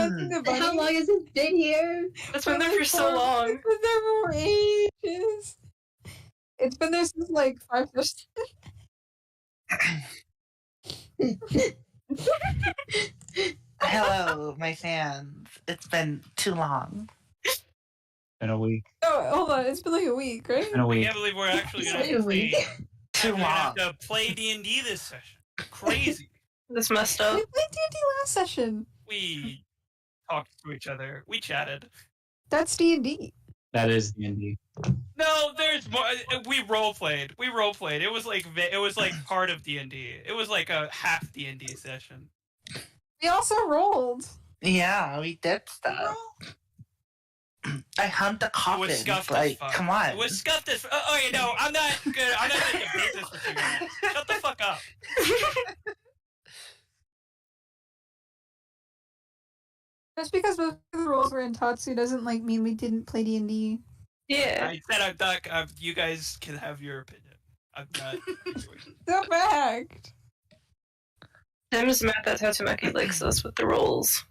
Smoking the bunny. How long has it been here? It's been there for so long. It's been there for ages. It's been there since like 5%. Hello, my fans. It's been too long. In a week. Oh, hold on. It's been like a week, right? In a I week. can't believe we're actually gonna Wait a week. Too have long. to play D&D this session. Crazy. This messed We up. played D&D last session. We talked to each other. We chatted. That's D&D. That is D&D. No, there's more. We role played. It was like part of D&D. It was like a half D&D session. We also rolled. Yeah, we did stuff. I humped the It coffin. was scuffed as Like, fuck. come on. It was scuffed as. Okay, no, I'm not good. I'm not making business with you guys. Shut the fuck up. Just because most of the roles were in Tatsu doesn't like mean we didn't play D&D. Yeah. I said I'm not. You guys can have your opinion. I'm not. The fact. Tim's mad that Tatsumaki likes us with the rolls.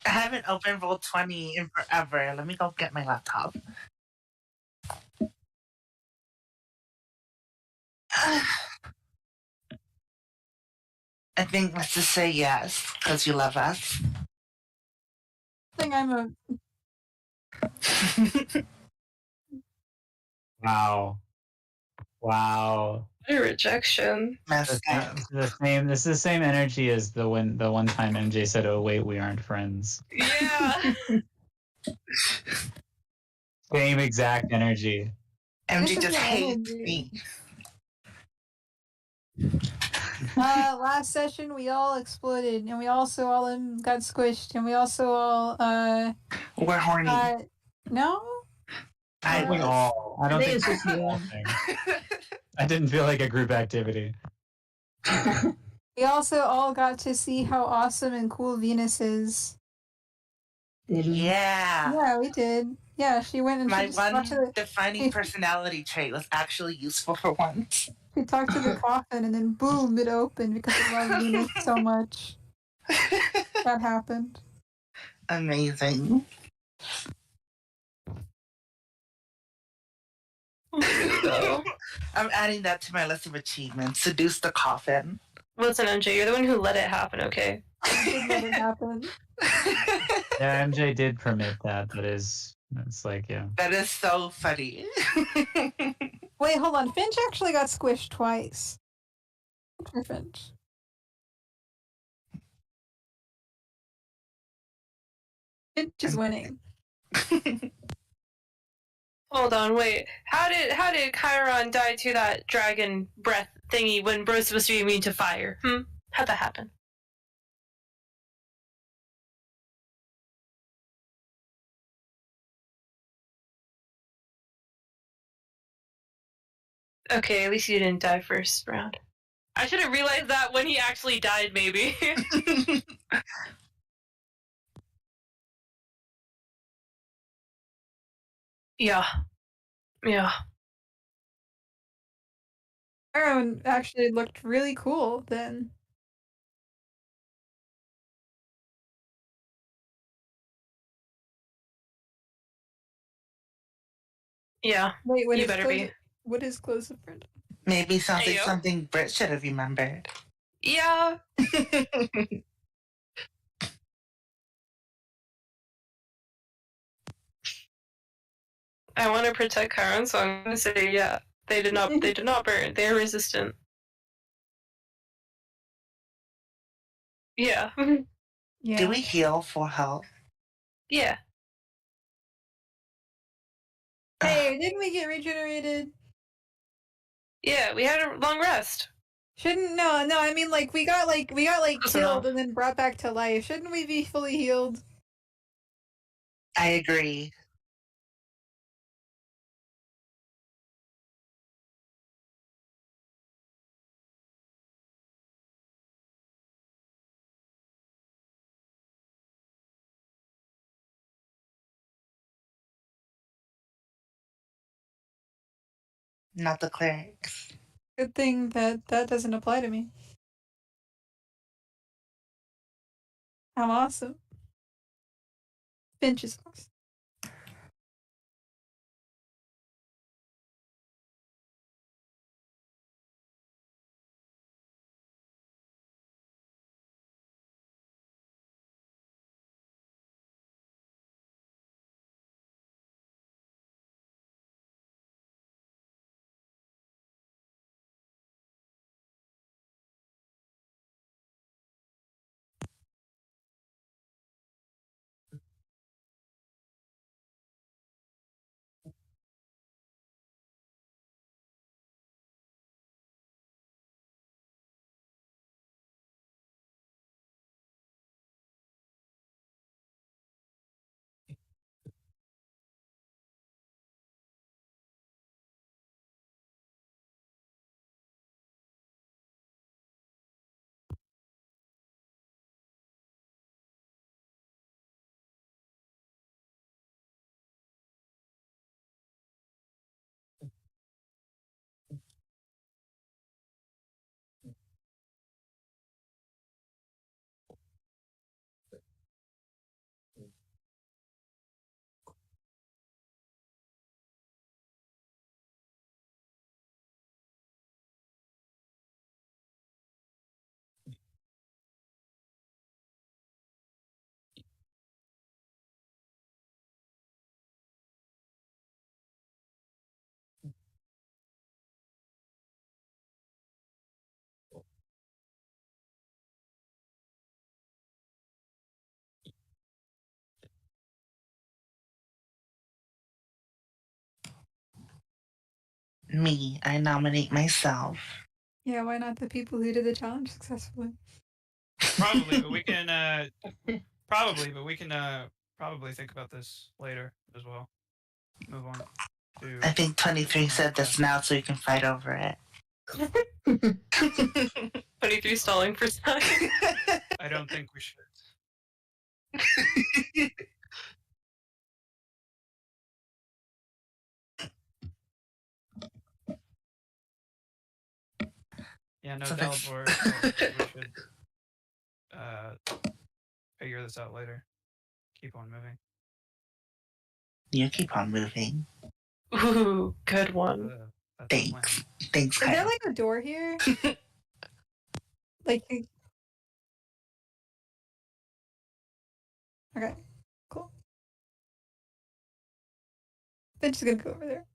I haven't opened Roll20 in forever. Let me go get my laptop. I think let's just say yes, because you love us. I think I'm a. Wow. Wow. What a rejection. Messed up. This is the same energy as the one time MJ said, "Oh wait, we aren't friends." Yeah. Same exact energy. MG This is just the hates energy. me. Last session we all exploded, and we also all got squished, and we also all We're horny. no. I We was. all. I don't I think think it's just you. I didn't feel like a group activity. We also all got to see how awesome and cool Venus is. Did we? Yeah. Yeah, we did. Yeah, she went and My she just talked to one the, defining personality trait was actually useful for once. she talked to the coffin, and then boom, it opened because it loved Venus so much. That happened. Amazing. So, I'm adding that to my list of achievements. Seduce the coffin. listen, MJ, you're the one who let it happen, okay? Did let it happen. Yeah, MJ did permit that. It's like, yeah. That is so funny. Wait, hold on. Finch actually got squished twice. Poor Finch. Finch is winning. Hold on, wait. How did Chiron die to that dragon breath thingy when bro's supposed to be immune to fire? How'd that happen? Okay, at least you didn't die first round. I should have realized that when he actually died, maybe. Yeah. Yeah. Chiron actually looked really cool then. Yeah. Wait, what You is better close? be. What is close of friend? Maybe something Ayo. something Britt should have remembered. Yeah. I want to protect Chiron, so I'm gonna say yeah. They did not burn. They are resistant. Yeah. Yeah. Do we heal for health? Yeah. Hey, didn't we get regenerated? Yeah, we had a long rest. Shouldn't no. I mean, like we got Close killed enough. and then brought back to life. Shouldn't we be fully healed? I agree. not the clerics. Good thing that doesn't apply to me. I'm awesome. Finch is awesome. Me, I nominate myself. Yeah, why not the people who did the challenge successfully? Probably, but we can probably think about this later as well. Move on to. I think 23 said this now so you can fight over it. 23 stalling for time. I don't think we should. Yeah, no, So Dalibor, we should figure this out later. Keep on moving. You keep on moving. Ooh, good one. That's the plan. Thanks. Thanks, Is there Kyle. like a door here? Like, okay, cool. Finch is gonna go over there.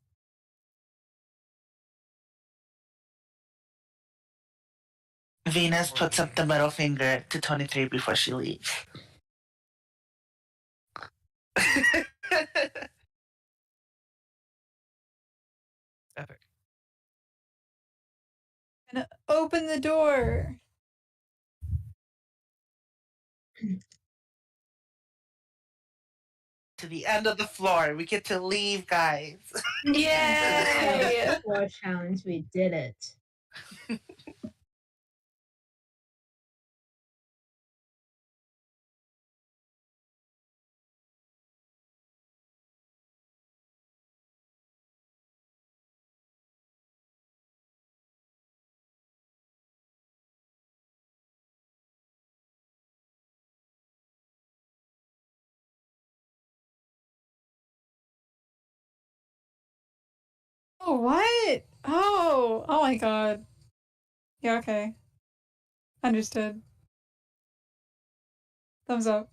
Venus puts up the middle finger to 23 before she leaves. Epic. And open the door. To the end of the floor. We get to leave, guys. Yay! Floor challenge, we did it. Oh, what? Oh my god. Yeah, okay. Understood. Thumbs up.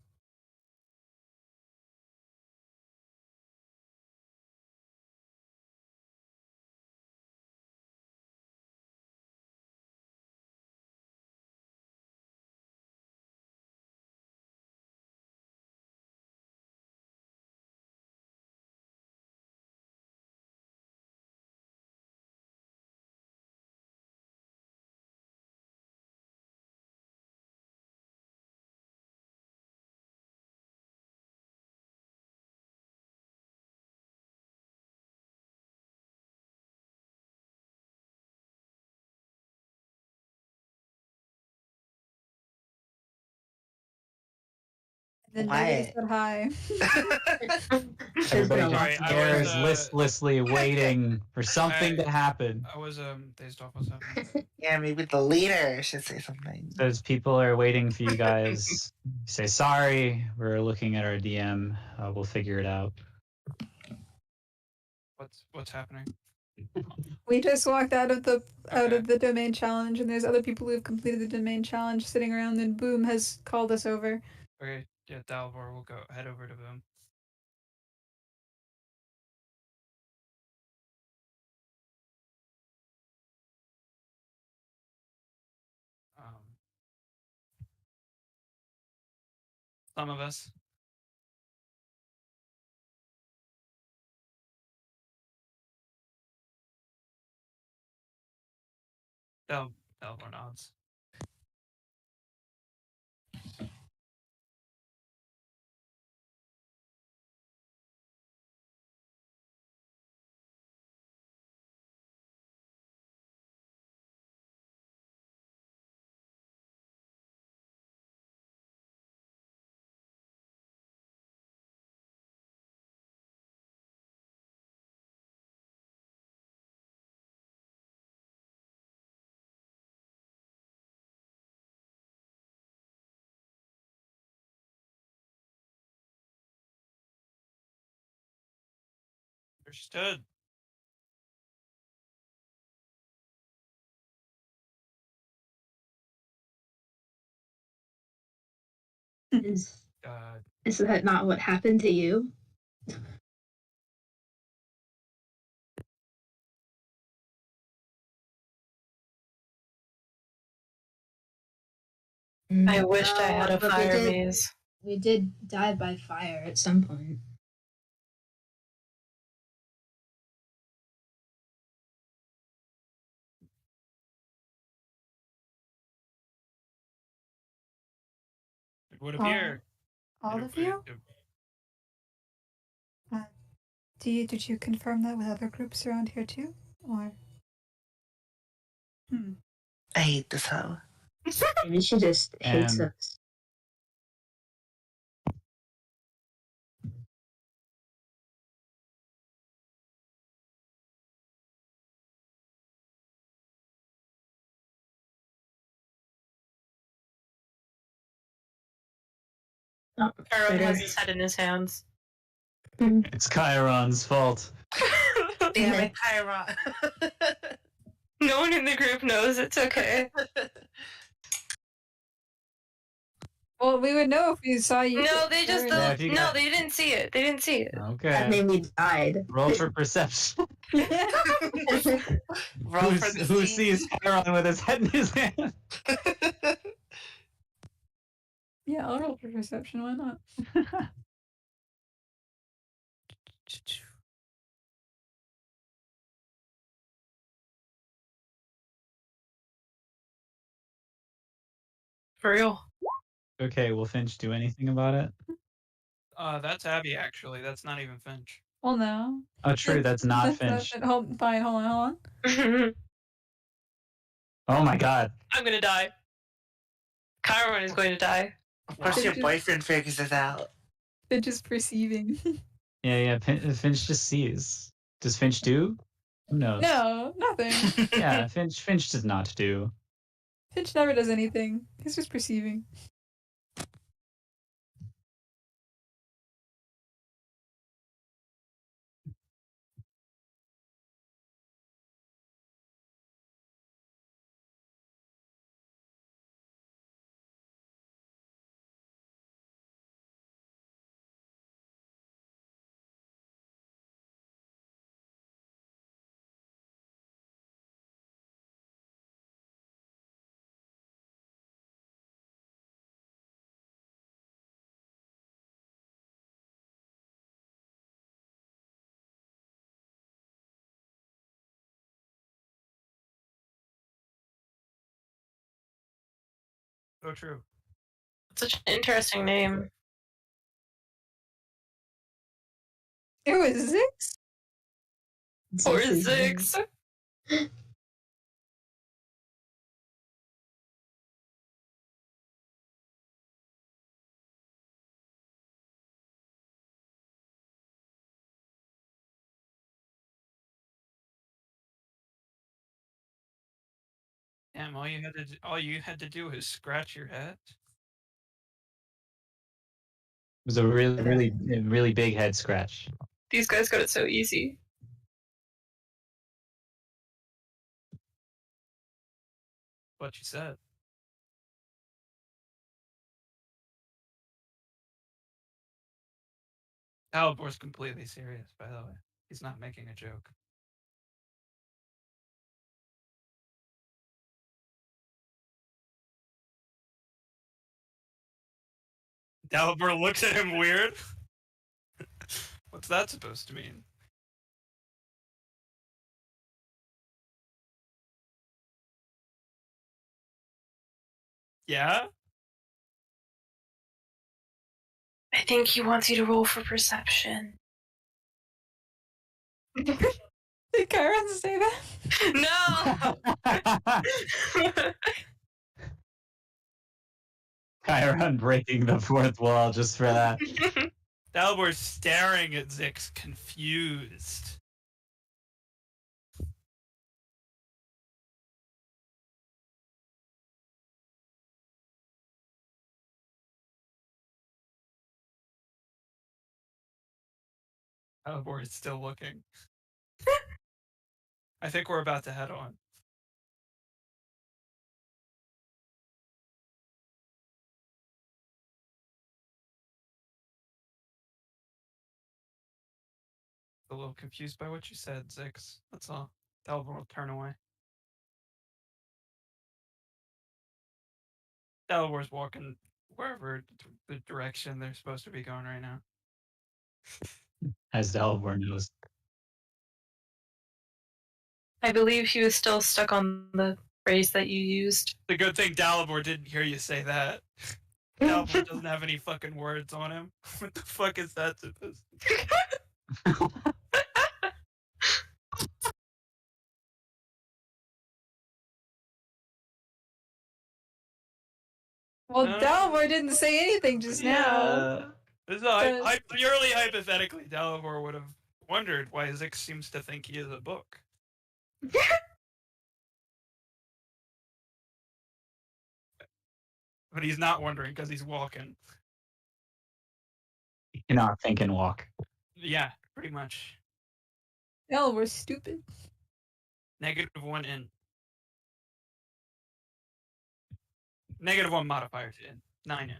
Then What? nobody said hi. There's been Everybody a lot Sorry, to I share. there was, is listlessly waiting for something to happen. I was dazed off what's happening. Yeah, maybe the leader should say something. Those people are waiting for you guys. Say sorry. We're looking at our DM. We'll figure it out. What's happening? We just walked out of the Okay. domain challenge, and there's other people who have completed the domain challenge sitting around. And Boom has called us over. Okay, yeah, Dalvor will go head over to Boom. Some of us. Dalvor nods. Understood. Is Uh, that not what happened to you? I wished I had a But fire maze. we did die by fire at some point. it would appear. All of you? Did you confirm that with other groups around here too, or? I hate this hoe. Maybe she just hates And- us. Oh, Chiron better. has his head in his hands. It's Chiron's fault. Damn it, Kyra. No one in the group knows. It's okay. Well, we would know if we saw you. No, they just Yeah, if you no, got- they didn't see it. They didn't see it. That Okay. made me died. Roll for perception. Roll for the Who scene. sees Chiron with his head in his hand? Yeah, I'll roll for perception. Why not? For real. Okay, will Finch do anything about it? That's Abby actually. That's not even Finch. Well, no. Oh, true, that's not Finch. Fine, hold on. I'm Oh my god. gonna die. Chiron is going to die. Of course, your boyfriend figures it out. They're just perceiving. Yeah, Finch just sees. Does Finch do? Who knows? No, nothing. Yeah, Finch does not do. Finch never does anything. He's just perceiving. So true. Such an interesting name. It was Zix. Or Zix. 6. Damn, all you had to do was scratch your head. It was a really big head scratch. These guys got it so easy. What you said. Alibor's completely serious, by the way. He's not making a joke. Dalibor looks at him weird. What's that supposed to mean? Yeah? I think he wants you to roll for perception. Did Chiron say that? No! Chiron breaking the fourth wall just for that. Dalibor's staring at Zix, confused. Dalibor is still looking. I think we're about to head on. A little confused by what you said, Zix. That's all. Dalibor will turn away. Dalibor's walking wherever the direction they're supposed to be going right now. As Dalibor knows. I believe he was still stuck on the phrase that you used. The good thing Dalibor didn't hear you say that. Dalibor doesn't have any fucking words on him. What the fuck is that supposed to be? Well, Dalibor didn't say anything just now. This is purely hypothetically, Dalibor would have wondered why Zix seems to think he is a book. But he's not wondering because he's walking. He cannot think and walk. Yeah, pretty much. Dalibor's stupid. -1 in. -1 modifier to in. 9 in.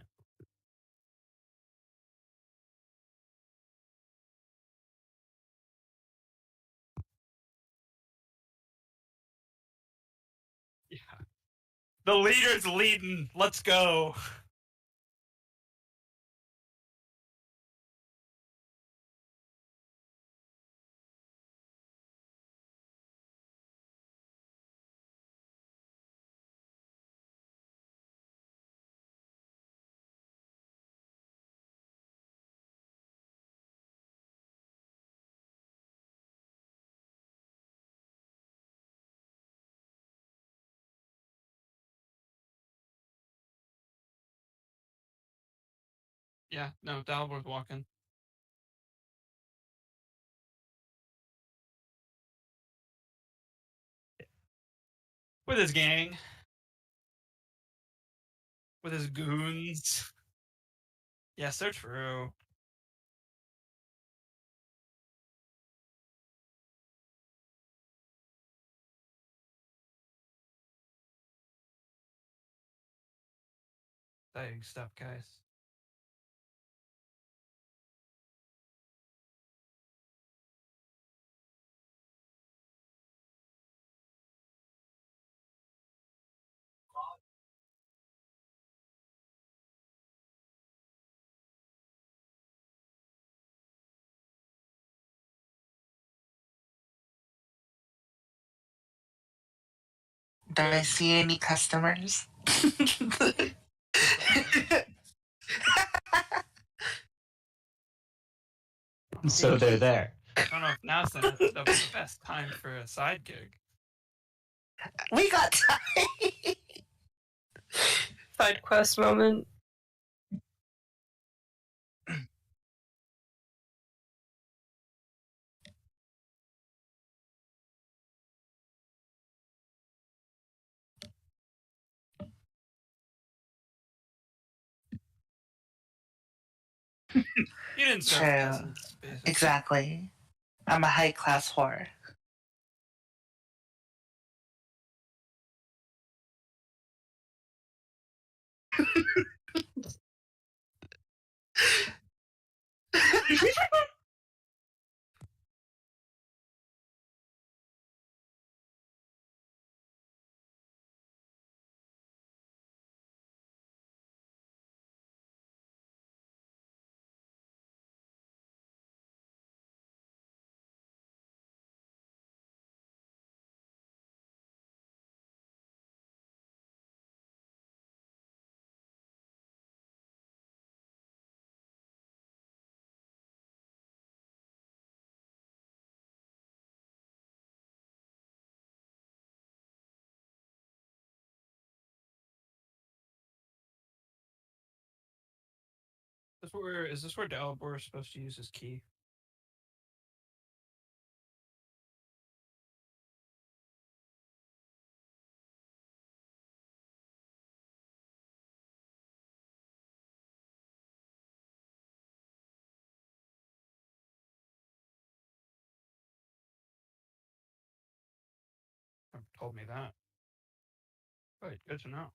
Yeah. The leader's leading. Let's go. Yeah, no, Dalibor's walking. With his gang. With his goons. Yes, they're true. Exciting stuff, guys. Do I see any customers? So they're there. I don't know if now's the best time for a side gig. We got time. Side quest moment. You didn't serve True. peasants, basically. Exactly. I'm a high class whore. Is this where Dalibor is supposed to use his key? Never told me that. But good to know.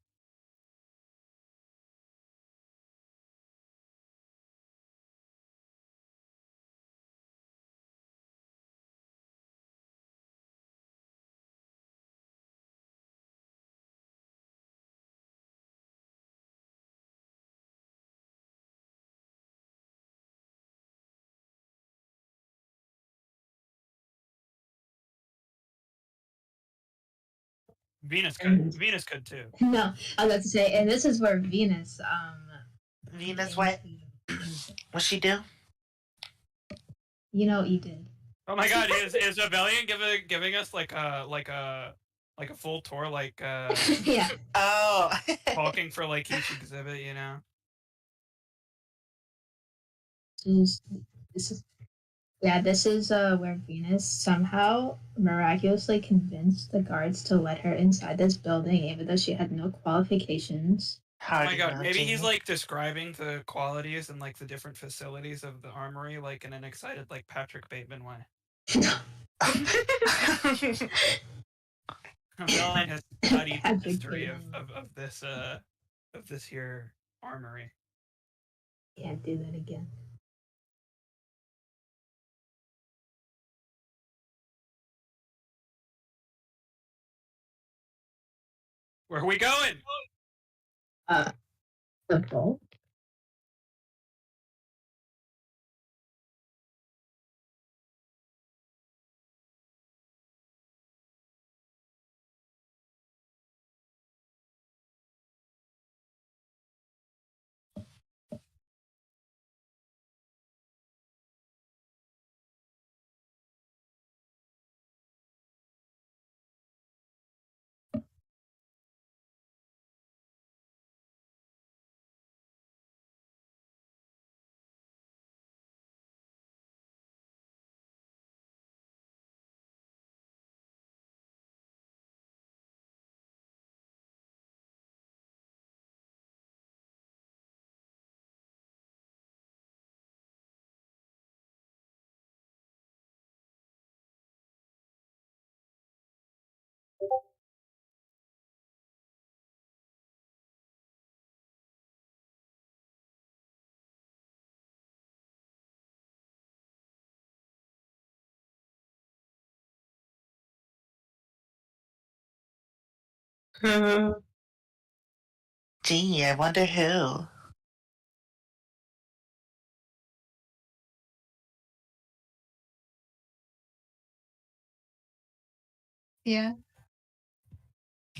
Venus could too. No, I was about to say, and this is where Venus Venus, what? What's she do? You know what you did. Oh my god, is Rebellion giving us like a full tour, like Yeah. Oh. talking for like each exhibit, you know? This is where Venus somehow miraculously convinced the guards to let her inside this building, even though she had no qualifications. Oh my god, maybe he's like describing the qualities and like the different facilities of the armory, like in an excited, like Patrick Bateman way. Rebellion has studied the history of this here armory. Can't do that again. Where are we going? The boat. Gee, I wonder who. Yeah.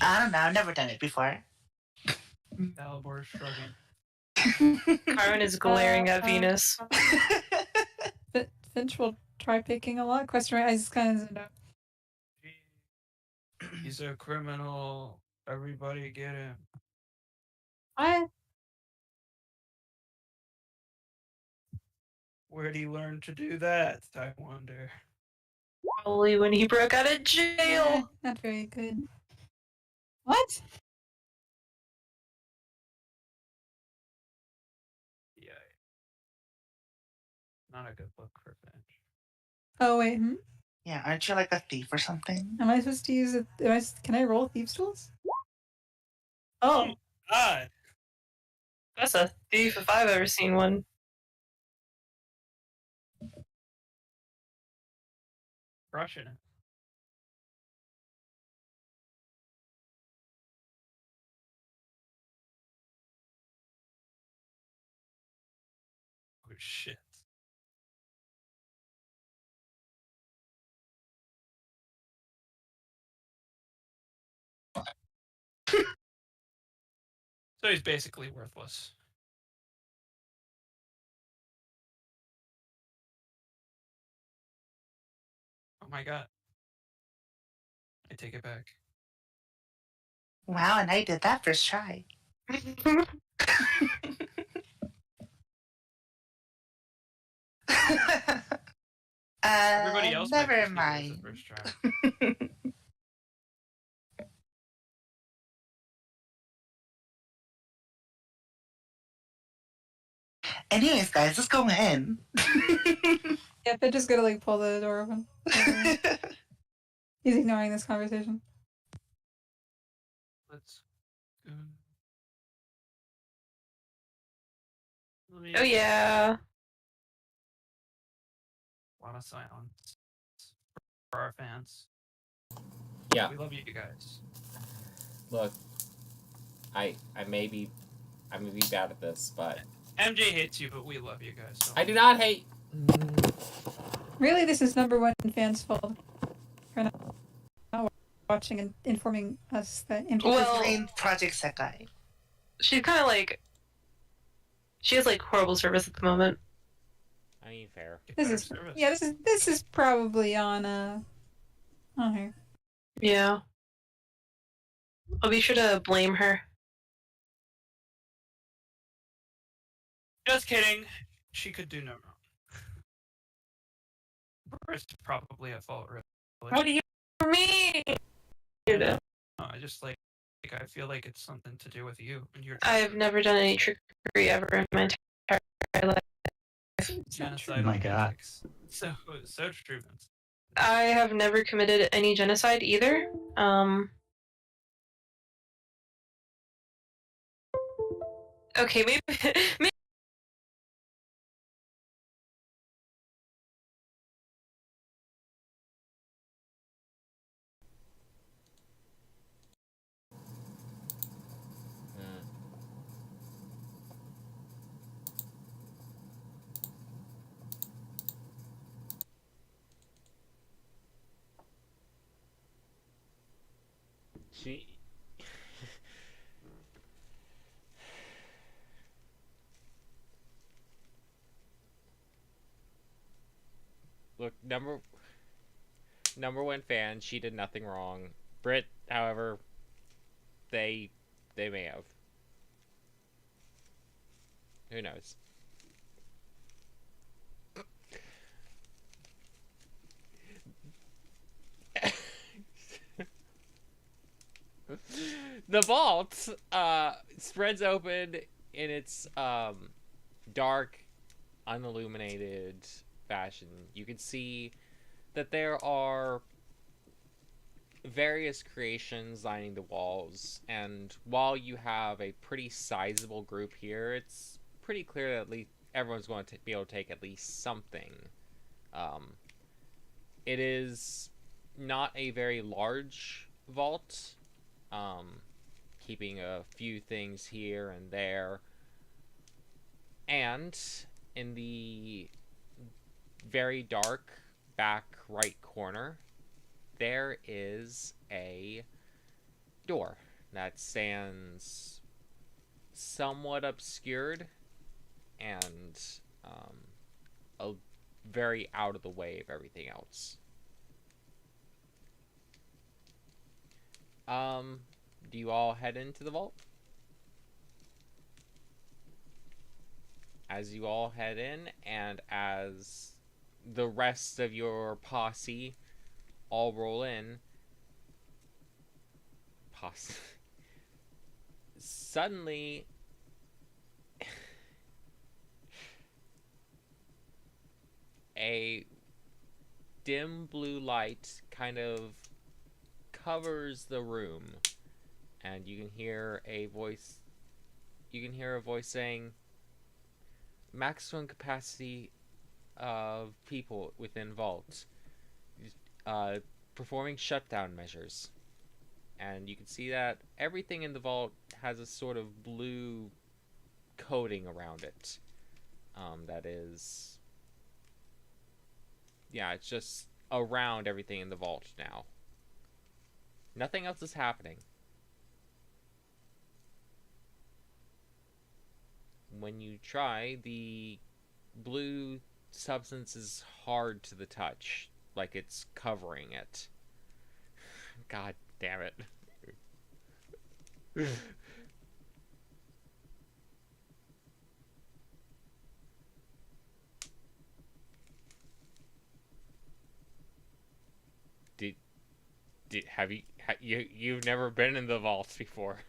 I don't know. I've never done it before. Dalibor is shrugging. Chiron is glaring at Venus. Finch will try picking a lot. Question mark. I just kind of zoomed out. He's a criminal. Everybody get him. I Where'd he learn to do that? I wonder. Probably when he broke out of jail. not very good. What? Yeah. Not a good look for Finch. Oh wait, Yeah, aren't you like a thief or something? am I supposed to use it? Can I roll thieves tools? Oh Oh, my god! That's a thief if I've ever seen one. Crushing it. Oh shit. So he's basically worthless. Oh my god. I take it back. Wow, and I did that first try. Everybody else might Never just give it as a mind. first try. Anyways, guys, let's go in. yeah, I just gotta like pull the door open. He's ignoring this conversation. Let's go. Oh yeah. A lot of silence for our fans. Yeah. We love you guys. Look, I may be bad at this, but MJ hates you, but we love you guys. So. I do not hate. Really, this is number one fan's fault for not watching and informing us that MJ. Well- Main Project Sekai. She's kind of like. She has like horrible service at the moment. I mean, fair. Get This better is service. yeah. This is probably on her. Yeah. I'll be sure to blame her. Just kidding. She could do no wrong. It's probably at fault, really. What do you mean? No, I just like I feel like it's something to do with you and your I've never done any trickery ever in my entire life. genocide. Oh my God. So true, Vince. I have never committed any genocide either. Okay, maybe Mm. She. Look, number one fan. She did nothing wrong. Brit, however, they may have. Who knows? The vault spreads open in its dark, unilluminated fashion. You can see that there are various creations lining the walls, and while you have a pretty sizable group here, it's pretty clear that at least everyone's going to be able to take at least something. It is not a very large vault, keeping a few things here and there, and in the very dark back right corner there is a door that stands somewhat obscured and a very out of the way of everything else. Do you all head into the vault? As you all head in, and as the rest of your posse all roll in, suddenly a dim blue light kind of covers the room, and you can hear a voice. You can hear a voice saying, "Maximum capacity of people within vault, performing shutdown measures." And you can see that everything in the vault has a sort of blue coating around it. That is, yeah, it's just around everything in the vault now. Nothing else is happening. When you try, the blue substance is hard to the touch, like it's covering it. God damn it. Have you've never been in the vault before?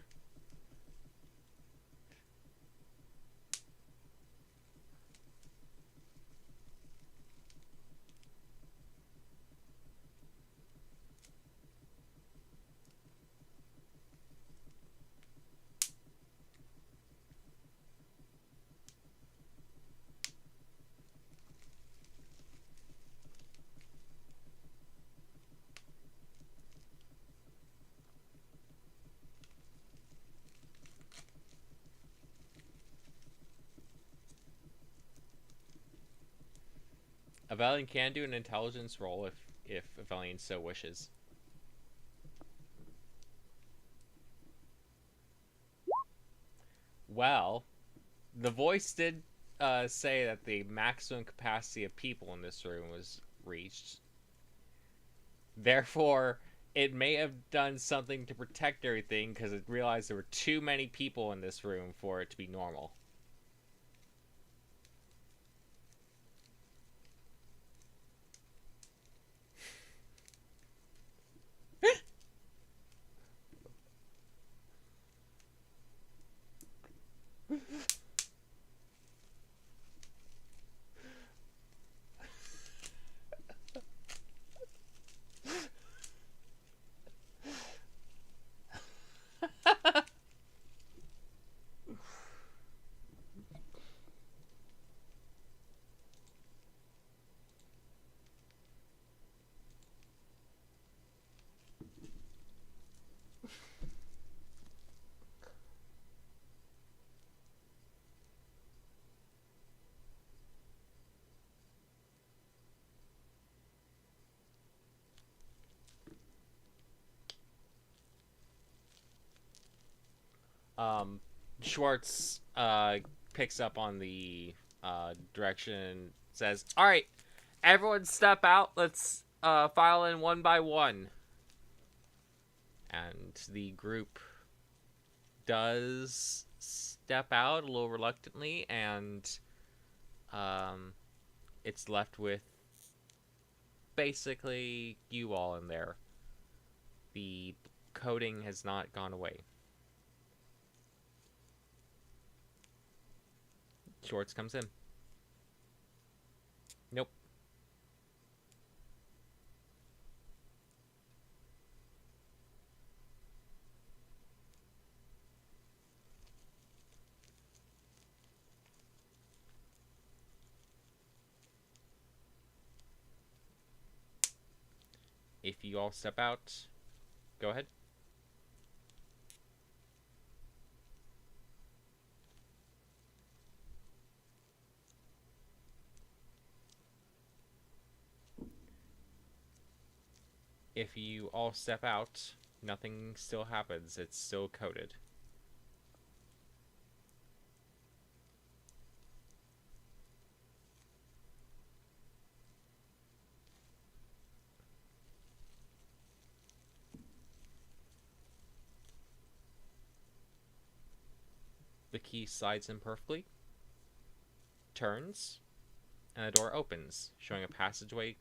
Avelian can do an intelligence roll if Avelian so wishes. Well, the voice did say that the maximum capacity of people in this room was reached. Therefore, it may have done something to protect everything because it realized there were too many people in this room for it to be normal. Schwartz picks up on the direction, says, "All right, everyone step out. Let's file in one by one." And the group does step out a little reluctantly, and it's left with basically you all in there. The coating has not gone away. Schwartz comes in. Nope. If you all step out, go ahead. If you all step out, nothing still happens. It's still coated. The key slides in perfectly, turns, and the door opens, showing a passageway.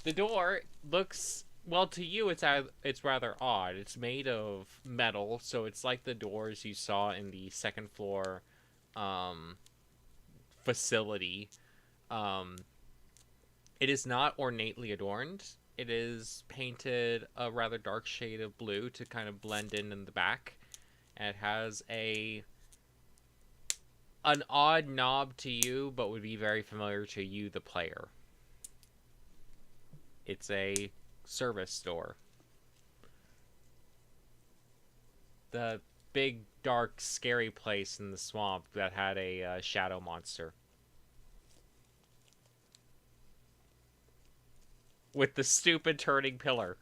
The door looks, well, to you it's rather odd. It's made of metal, so it's like the doors you saw in the second floor facility. It is not ornately adorned. It is painted a rather dark shade of blue to kind of blend in the back. And it has an odd knob to you, but would be very familiar to you, the player. It's a service door. The big, dark, scary place in the swamp that had a shadow monster. With the stupid turning pillar.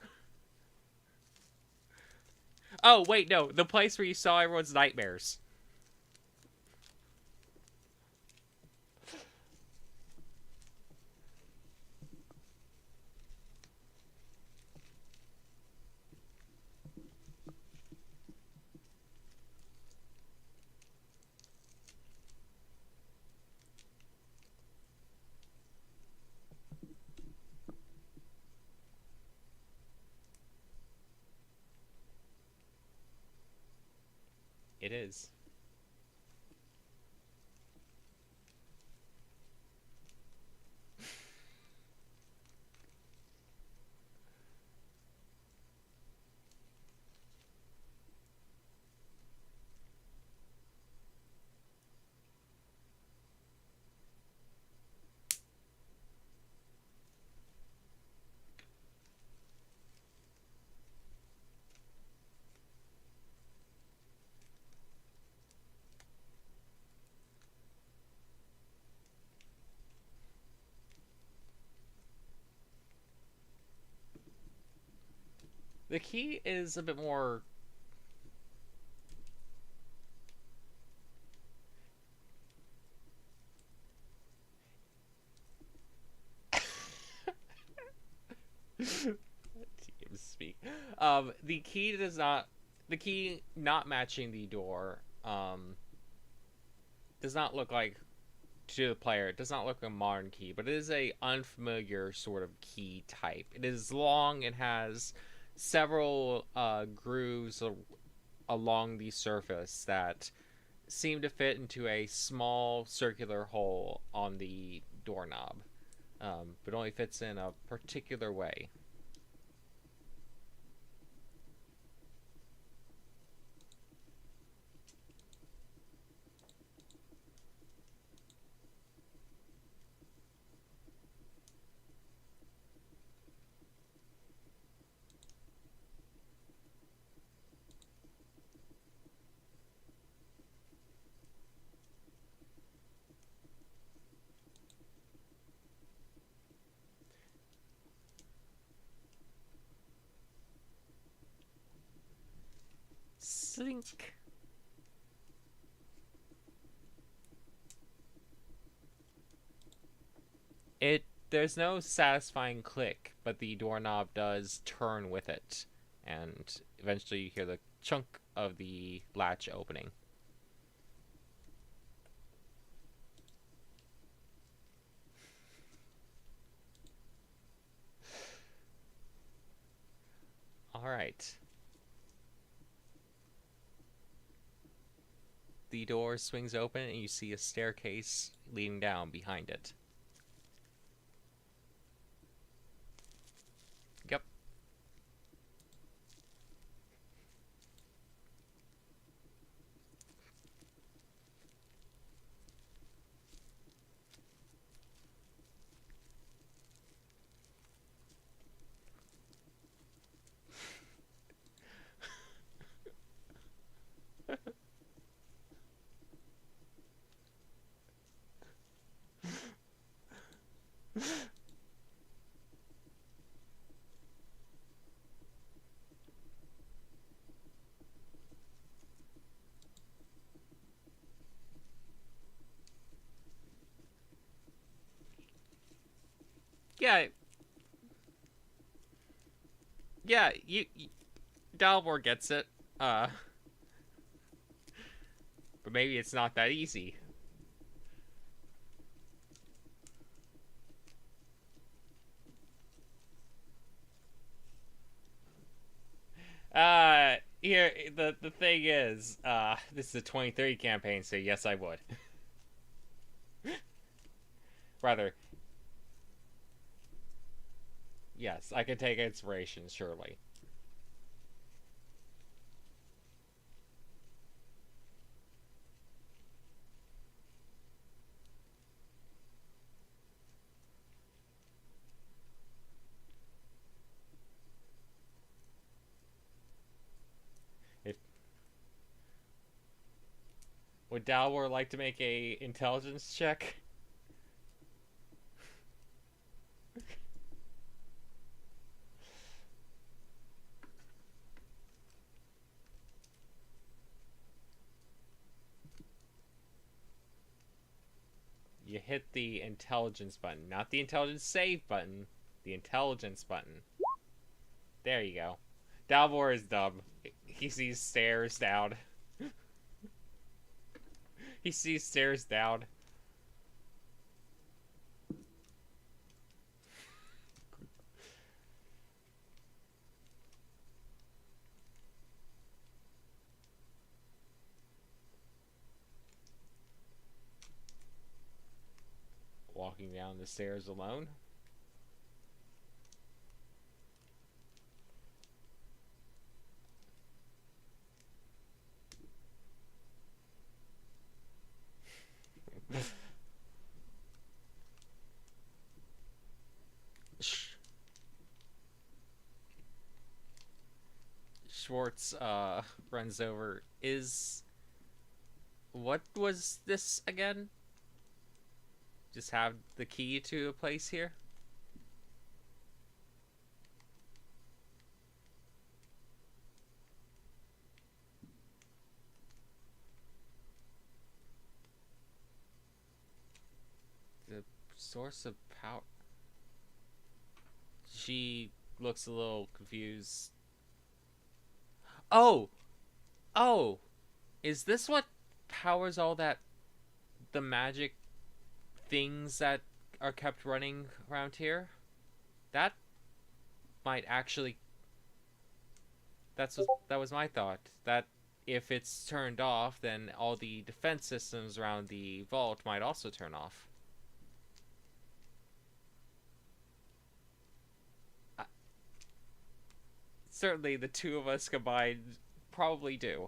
Oh, wait, no. The place where you saw everyone's nightmares. It is. The key is a bit more... TeamSpeak. The key does not... The key not matching the door, does not look like, to the player, it does not look like a modern key, but it is a unfamiliar sort of key type. It is long and has several grooves along the surface that seem to fit into a small circular hole on the doorknob, but only fits in a particular way. Slink. There's no satisfying click, but the doorknob does turn with it, and eventually you hear the chunk of the latch opening. All right. The door swings open and you see a staircase leading down behind it. Yep. Yeah, Dalmor gets it. But maybe it's not that easy. here, the thing is, this is a 23 campaign, so yes, I would. Rather, yes, I can take inspiration, surely. Would Dalwar like to make a intelligence check? You hit the intelligence button, not the intelligence save button, the intelligence button. There you go. Dalvor is dumb. He sees stairs down. He sees stairs down. Walking down the stairs alone. Schwartz runs over. What was this again? Just have the key to a place here? The source of power. She looks a little confused. Oh! Oh! Is this what powers all the magic things that are kept running around here? That might actually... that was my thought. That if it's turned off, then all the defense systems around the vault might also turn off. Certainly the two of us combined probably do.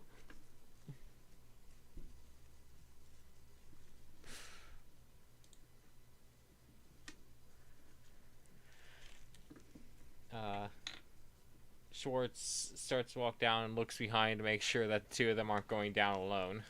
Schwartz starts to walk down and looks behind to make sure that the two of them aren't going down alone.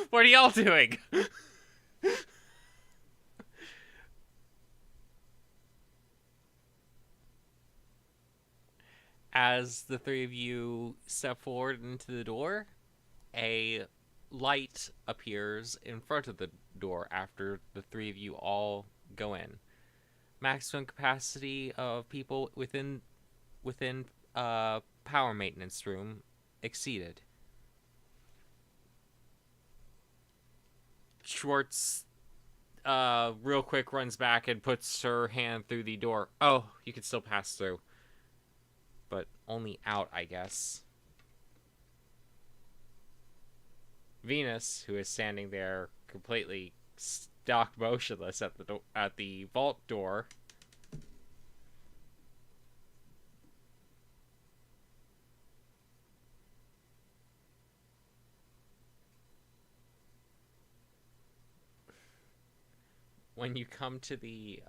What are y'all doing? As the three of you step forward into the door, a light appears in front of the door after the three of you all go in. Maximum capacity of people within power maintenance room exceeded. Schwartz real quick runs back and puts her hand through the door. Oh, you can still pass through. But only out, I guess. Venus, who is standing there completely stock motionless at the vault door, when you come to the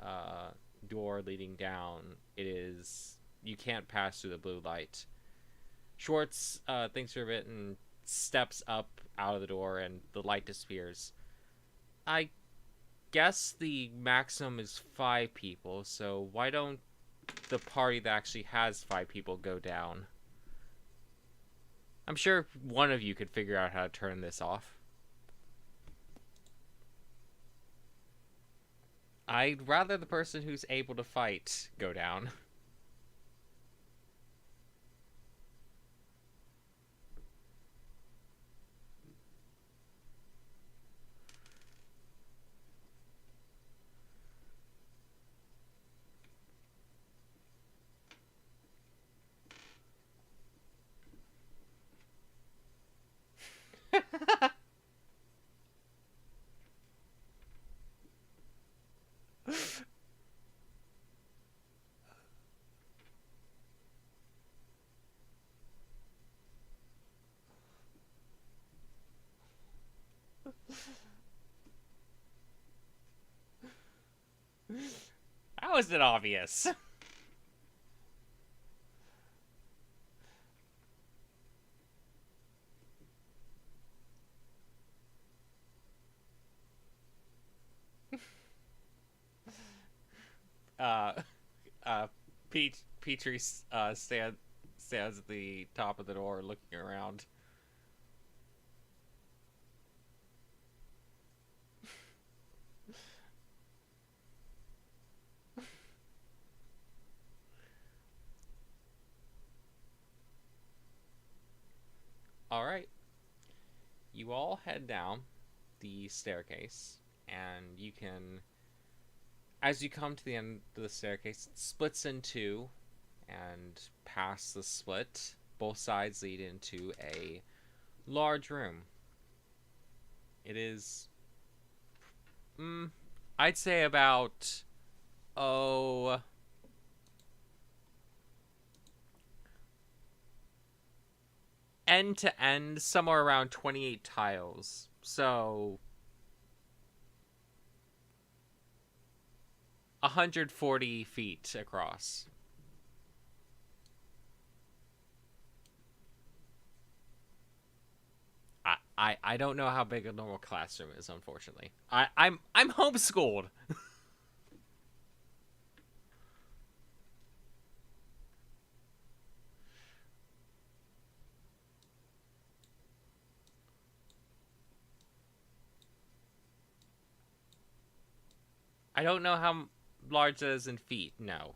door leading down, you can't pass through the blue light. Schwartz thinks for a bit and steps up out of the door, and the light disappears. I guess the maximum is 5 people, so why don't the party that actually has 5 people go down? I'm sure one of you could figure out how to turn this off. I'd rather the person who's able to fight go down. How is it obvious? uh, Petrie stands at the top of the door looking around. Alright. You all head down the staircase, and you can, as you come to the end of the staircase, it splits in two, and past the split, both sides lead into a large room. It is, I'd say about, end to end, somewhere around 28 tiles. So 140 feet across. I don't know how big a normal classroom is, unfortunately. I'm homeschooled. I don't know how large it is in feet, no.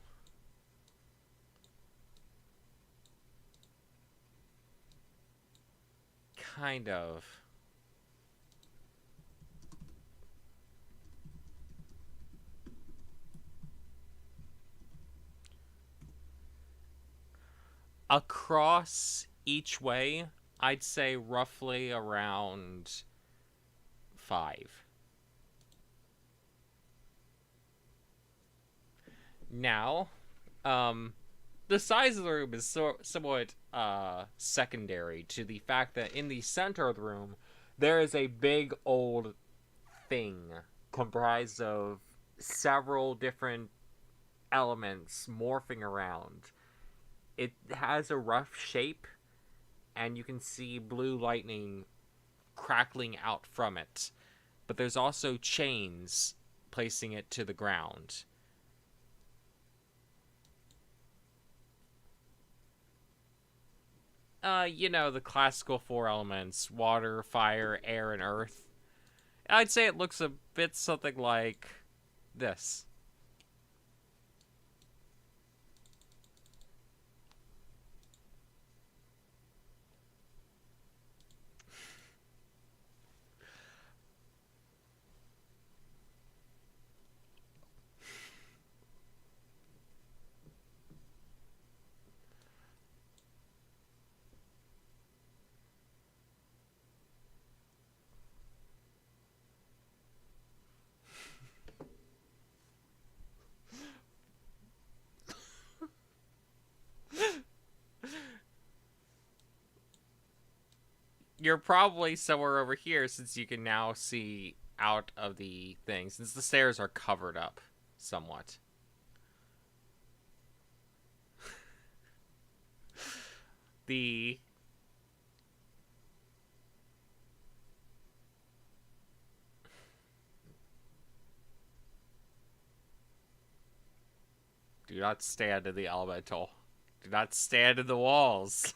Kind of. Across each way, I'd say roughly around 5. Now, the size of the room is somewhat secondary to the fact that in the center of the room, there is a big old thing comprised of several different elements morphing around. It has a rough shape, and you can see blue lightning crackling out from it. But there's also chains placing it to the ground. You know, the classical 4 elements: water, fire, air, and earth. I'd say it looks a bit something like this. You're probably somewhere over here, since you can now see out of the thing, since the stairs are covered up somewhat. The do not stand in the elemental. Do not stand in the walls.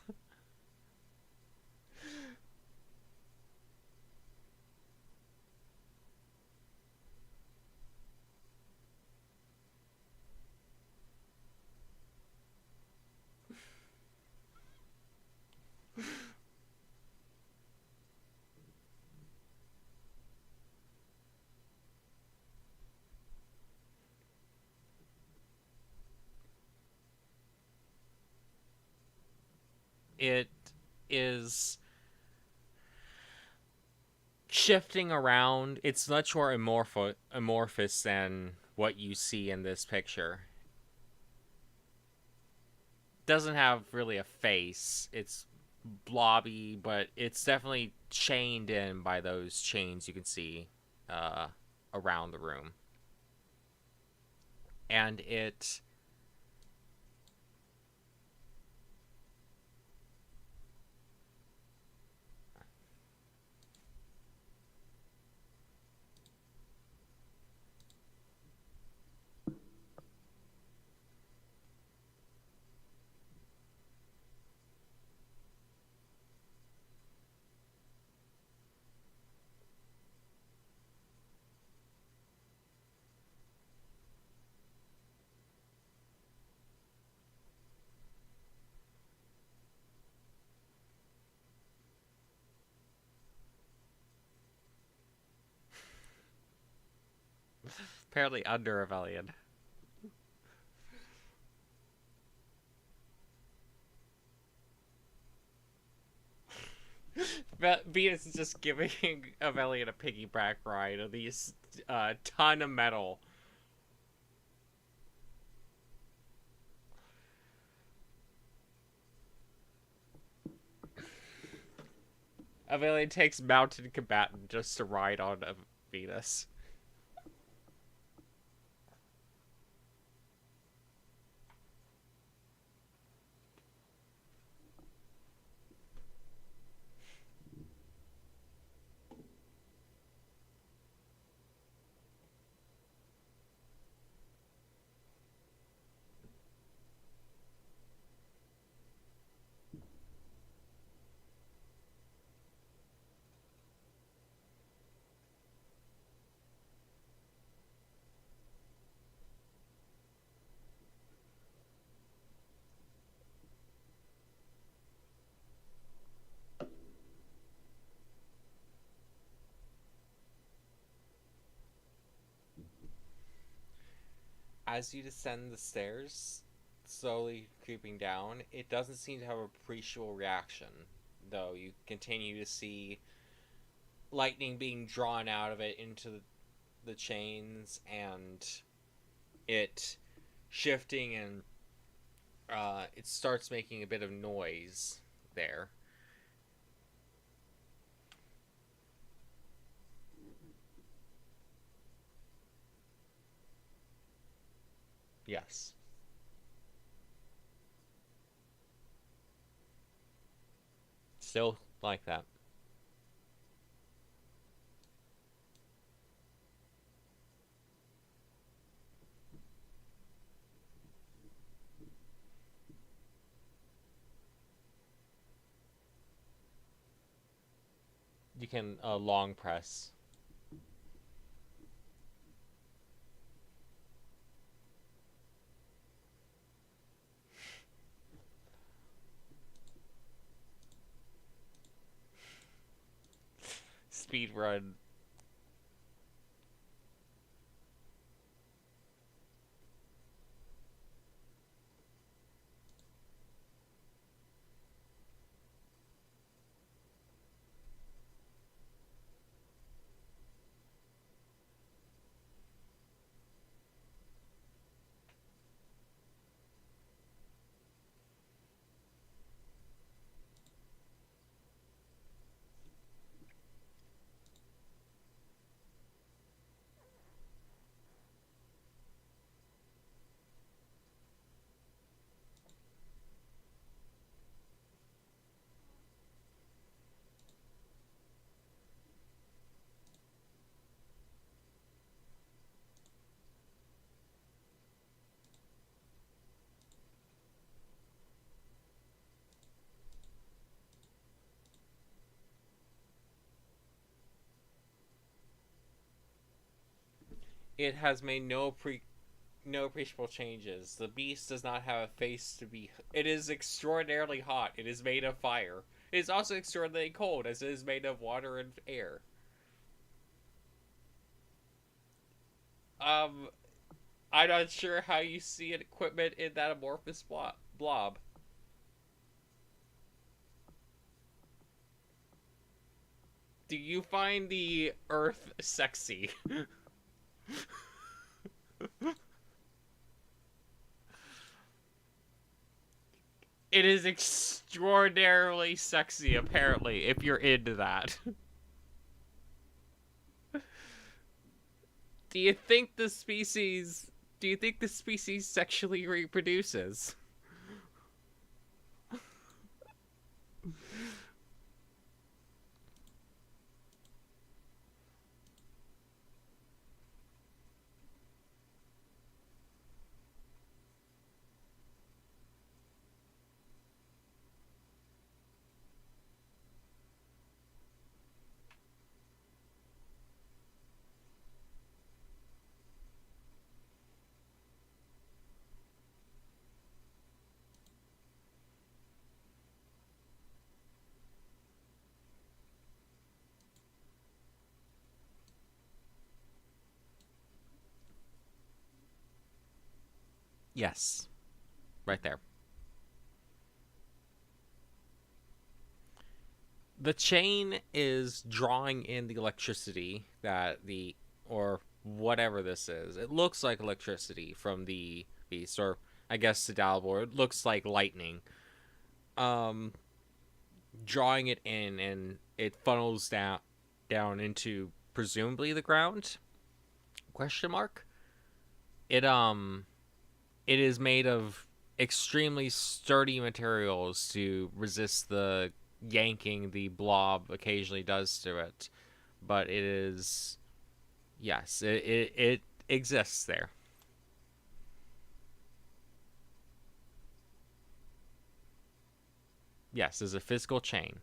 it is shifting around. It's much more amorphous than what you see in this picture. Doesn't have really a face. It's blobby, but it's definitely chained in by those chains you can see around the room. And it apparently under a Velian. Venus is just giving Avelian a piggyback ride of these ton of metal. Avelian takes mounted combatant just to ride on a Venus. As you descend the stairs, slowly creeping down, it doesn't seem to have a appreciable reaction, though you continue to see lightning being drawn out of it into the chains, and it shifting, and it starts making a bit of noise there. Yes. Still like that. You can long press. Speed run. It has made no appreciable changes. The beast does not have a face to be. It is extraordinarily hot. It is made of fire. It is also extraordinarily cold, as it is made of water and air. I'm not sure how you see an equipment in that amorphous blob. Do you find the earth sexy? It is extraordinarily sexy, apparently, if you're into that. Do you think the species sexually reproduces? Yes. Right there. The chain is drawing in the electricity or whatever this is. It looks like electricity from the beast, or I guess the Dalbor. It looks like lightning. Drawing it in, and it funnels down into presumably the ground. Question mark. It is made of extremely sturdy materials to resist the yanking the blob occasionally does to it, but it is, yes, it exists there. Yes, there's a physical chain.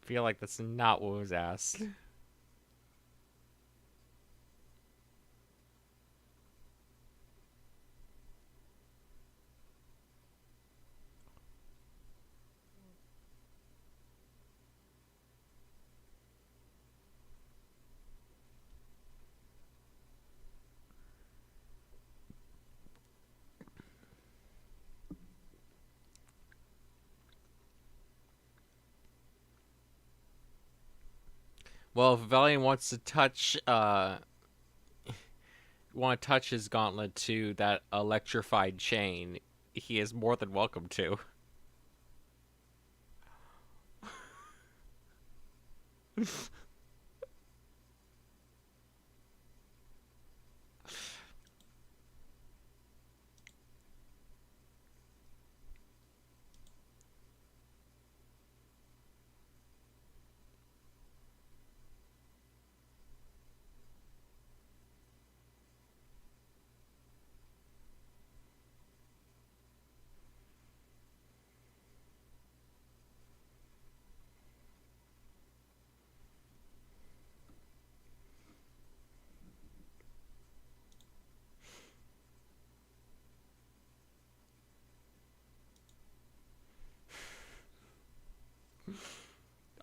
Feel like that's not what was asked. Well, if Valiant wants to touch his gauntlet to that electrified chain, he is more than welcome to.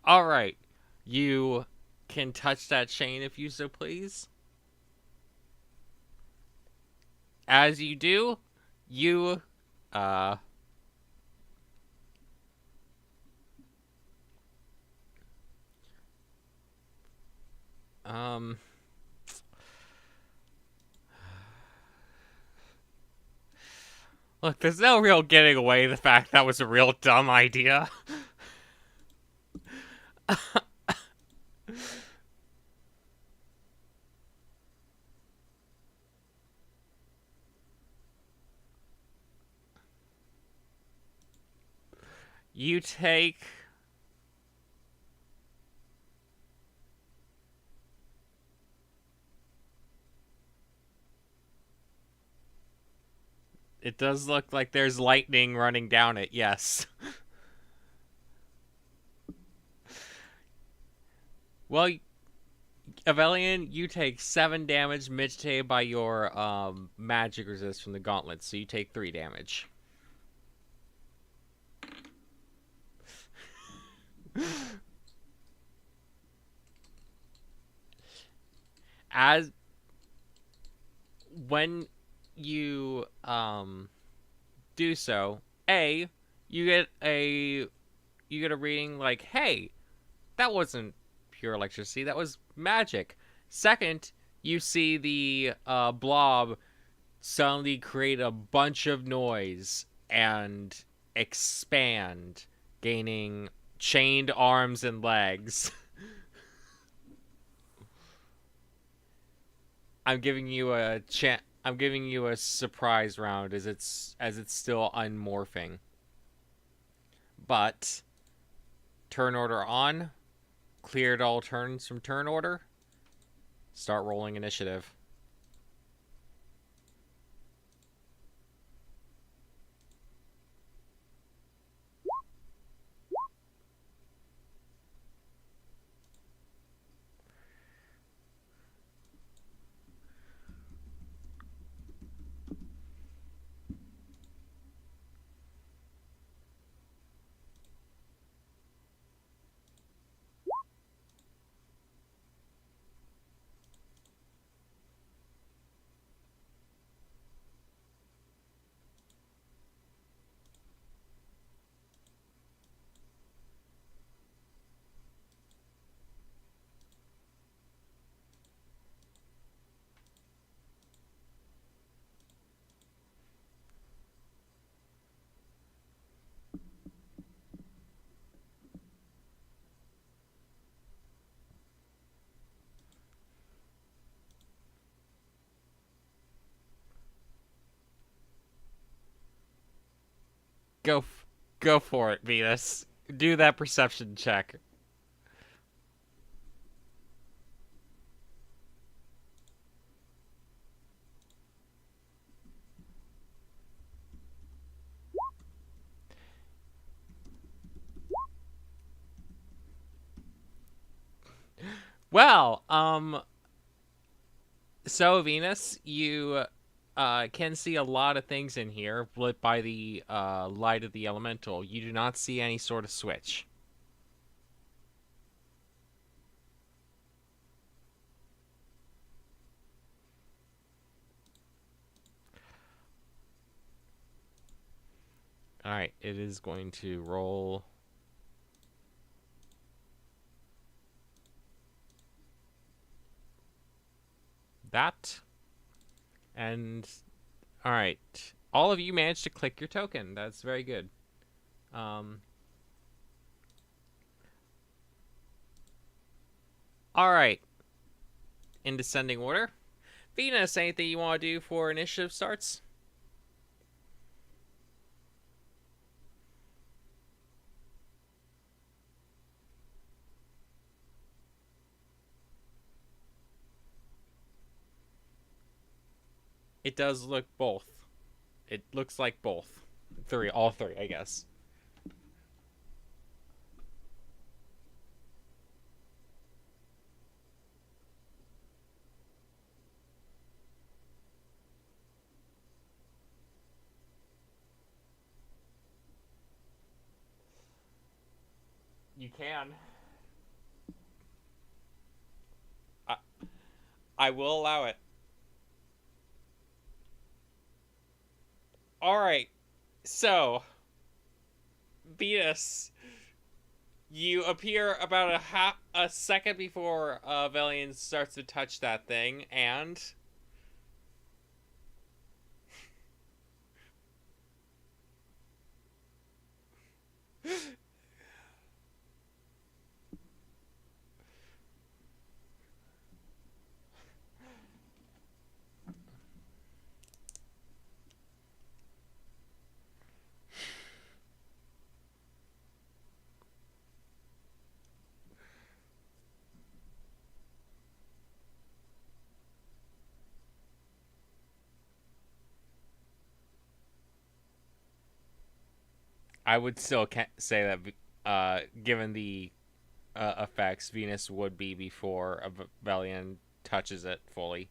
All right, you can touch that chain if you so please. As you do, you look, there's no real getting away the fact that was a real dumb idea. You take it does look like there's lightning running down it, yes. Well, Avelian, you take 7 damage mitigated by your magic resist from the gauntlet, so you take 3 damage. as when you do so, you get a reading like, hey, that wasn't pure electricity, that was magic. Second, you see the blob suddenly create a bunch of noise and expand, gaining chained arms and legs. I'm giving you a surprise round as it's still unmorphing. But turn order on. Cleared all turns from turn order. Start rolling initiative. Go for it, Venus. Do that perception check. Well, so Venus, you can see a lot of things in here lit by the light of the elemental. You do not see any sort of switch. Alright, it is going to roll. That. And, alright. All of you managed to click your token. That's very good. Alright. In descending order. Venus, anything you want to do for initiative starts? It does look both. It looks like both. All three, I guess. You can. I will allow it. Alright, so, Venus, you appear about a second before Velian starts to touch that thing, and I would still say that, given the effects, Venus would be before Velian touches it fully.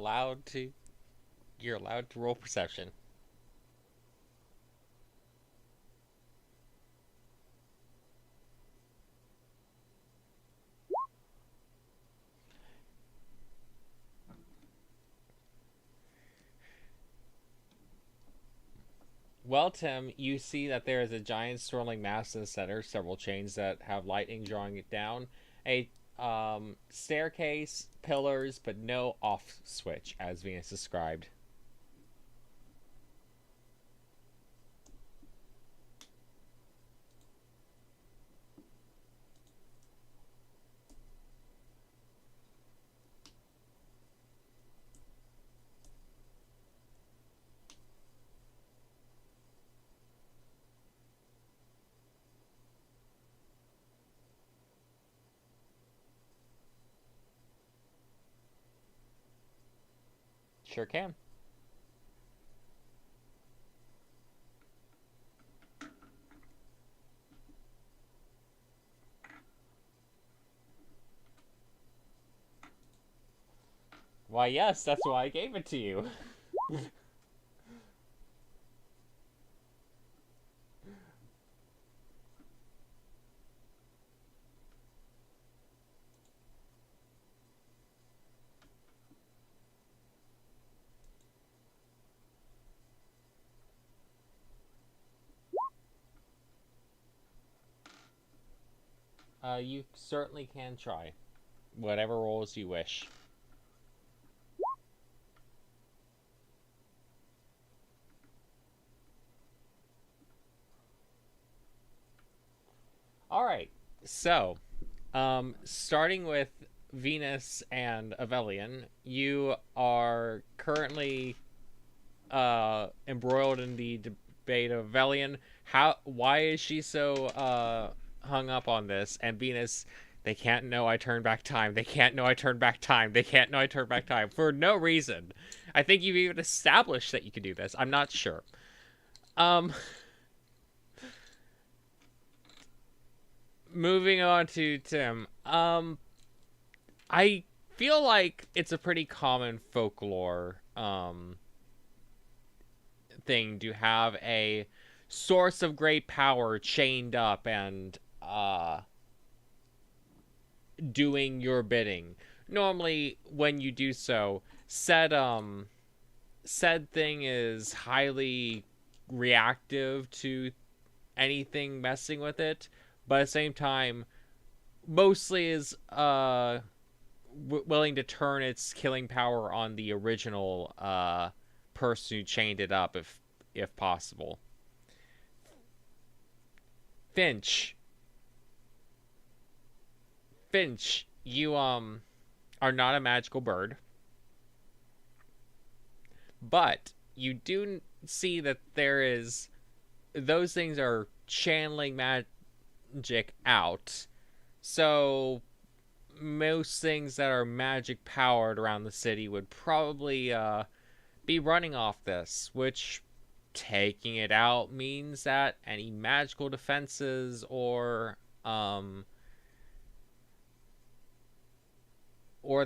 allowed to roll perception. Well, Tim, you see that there is a giant swirling mass in the center, several chains that have lightning drawing it down, a staircase, pillars, but no off switch, as Venus described. Sure can. Why, yes, that's why I gave it to you. You certainly can try. Whatever rolls you wish. Alright, so, starting with Venus and Avelian, you are currently embroiled in the debate of Avelian. Why is she so hung up on this? And Venus, they can't know I turn back time. They can't know I turn back time. They can't know I turn back time. For no reason. I think you've even established that you can do this. I'm not sure. Moving on to Tim. I feel like it's a pretty common folklore thing to have a source of great power chained up and doing your bidding. Normally, when you do so, said thing is highly reactive to anything messing with it, but at the same time, mostly is willing to turn its killing power on the original person who chained it up, if possible. Finch, you are not a magical bird, but you do see that those things are channeling magic out. So most things that are magic powered around the city would probably be running off this, which, taking it out, means that any magical defenses or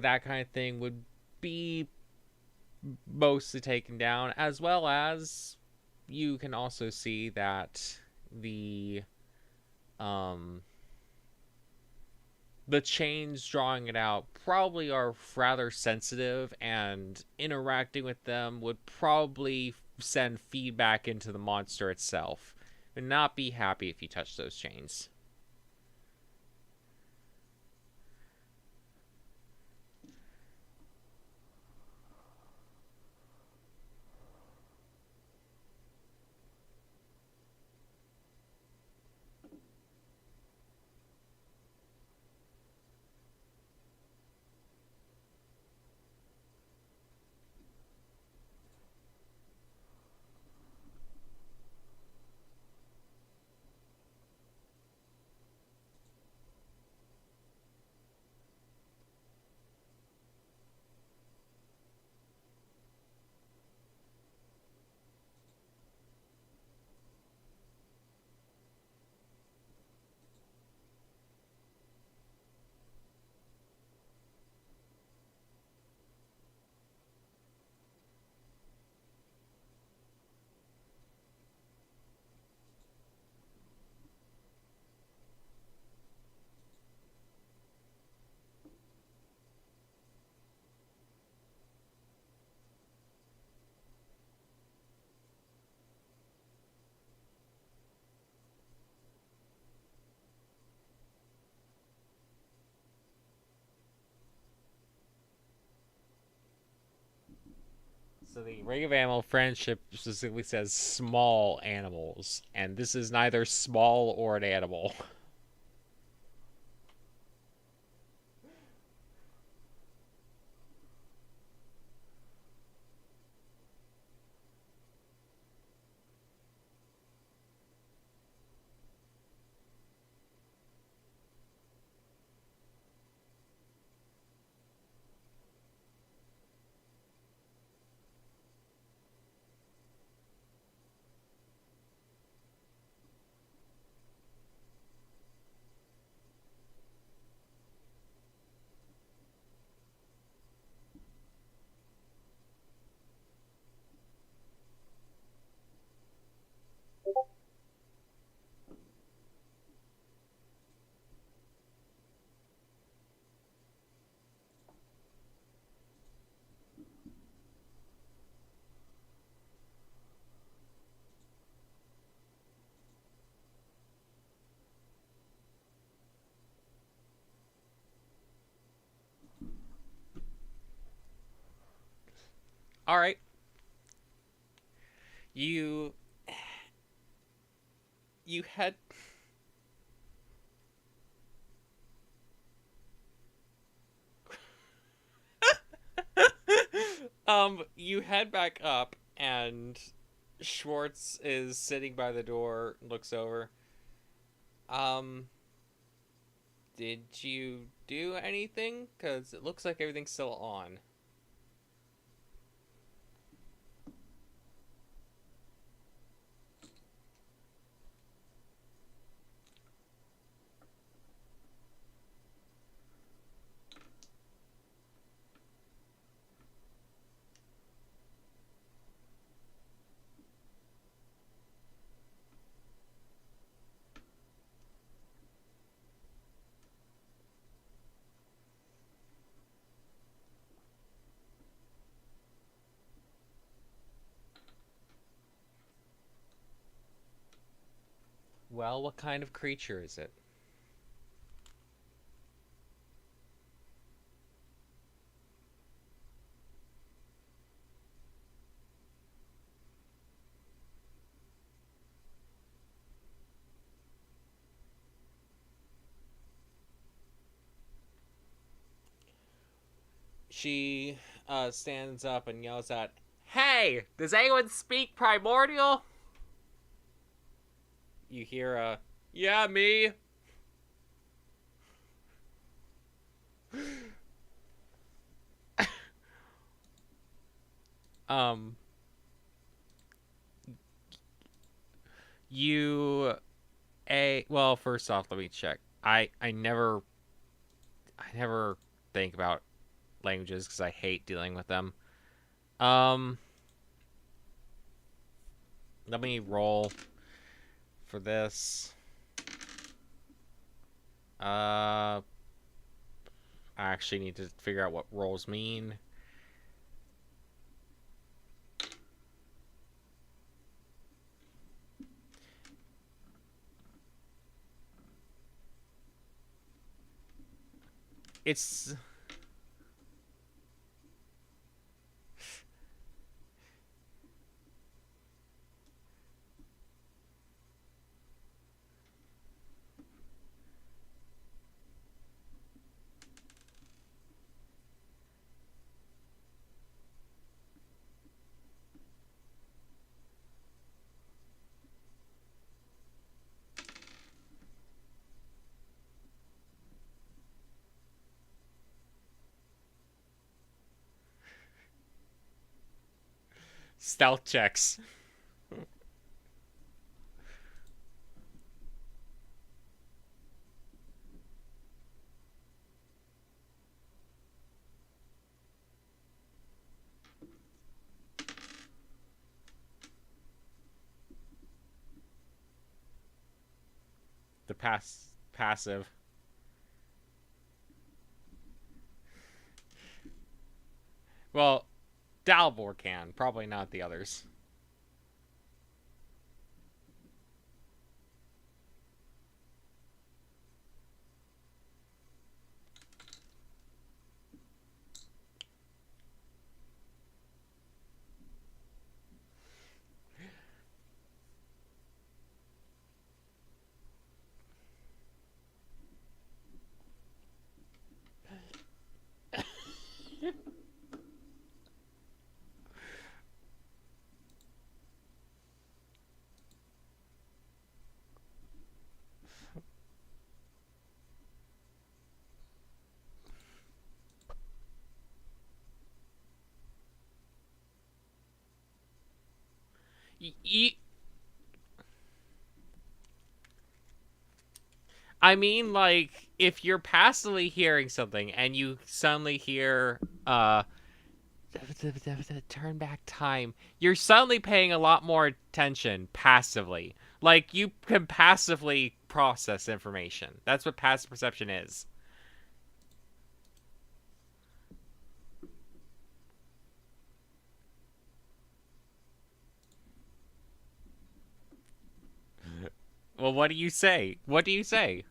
that kind of thing would be mostly taken down, as well as you can also see that the chains drawing it out probably are rather sensitive, and interacting with them would probably send feedback into the monster itself. Would not be happy if you touch those chains. So the Ring of Animal Friendship specifically says small animals, and this is neither small or an animal. All right. You head you head back up, and Schwartz is sitting by the door, looks over. Did you do anything? Because it looks like everything's still on. Well, what kind of creature is it? She stands up and yells out, "Hey, does anyone speak primordial?" You hear a, "Yeah, me." um, you well, first off, let me check. I never think about languages because I hate dealing with them. Let me roll for this. I actually need to figure out what rolls mean. It's stealth checks. The passive. Well, Dalvor can, probably not the others. I mean, like, if you're passively hearing something and you suddenly hear, turn back time, you're suddenly paying a lot more attention passively. Like, you can passively process information. That's what passive perception is. Well, what do you say? What do you say?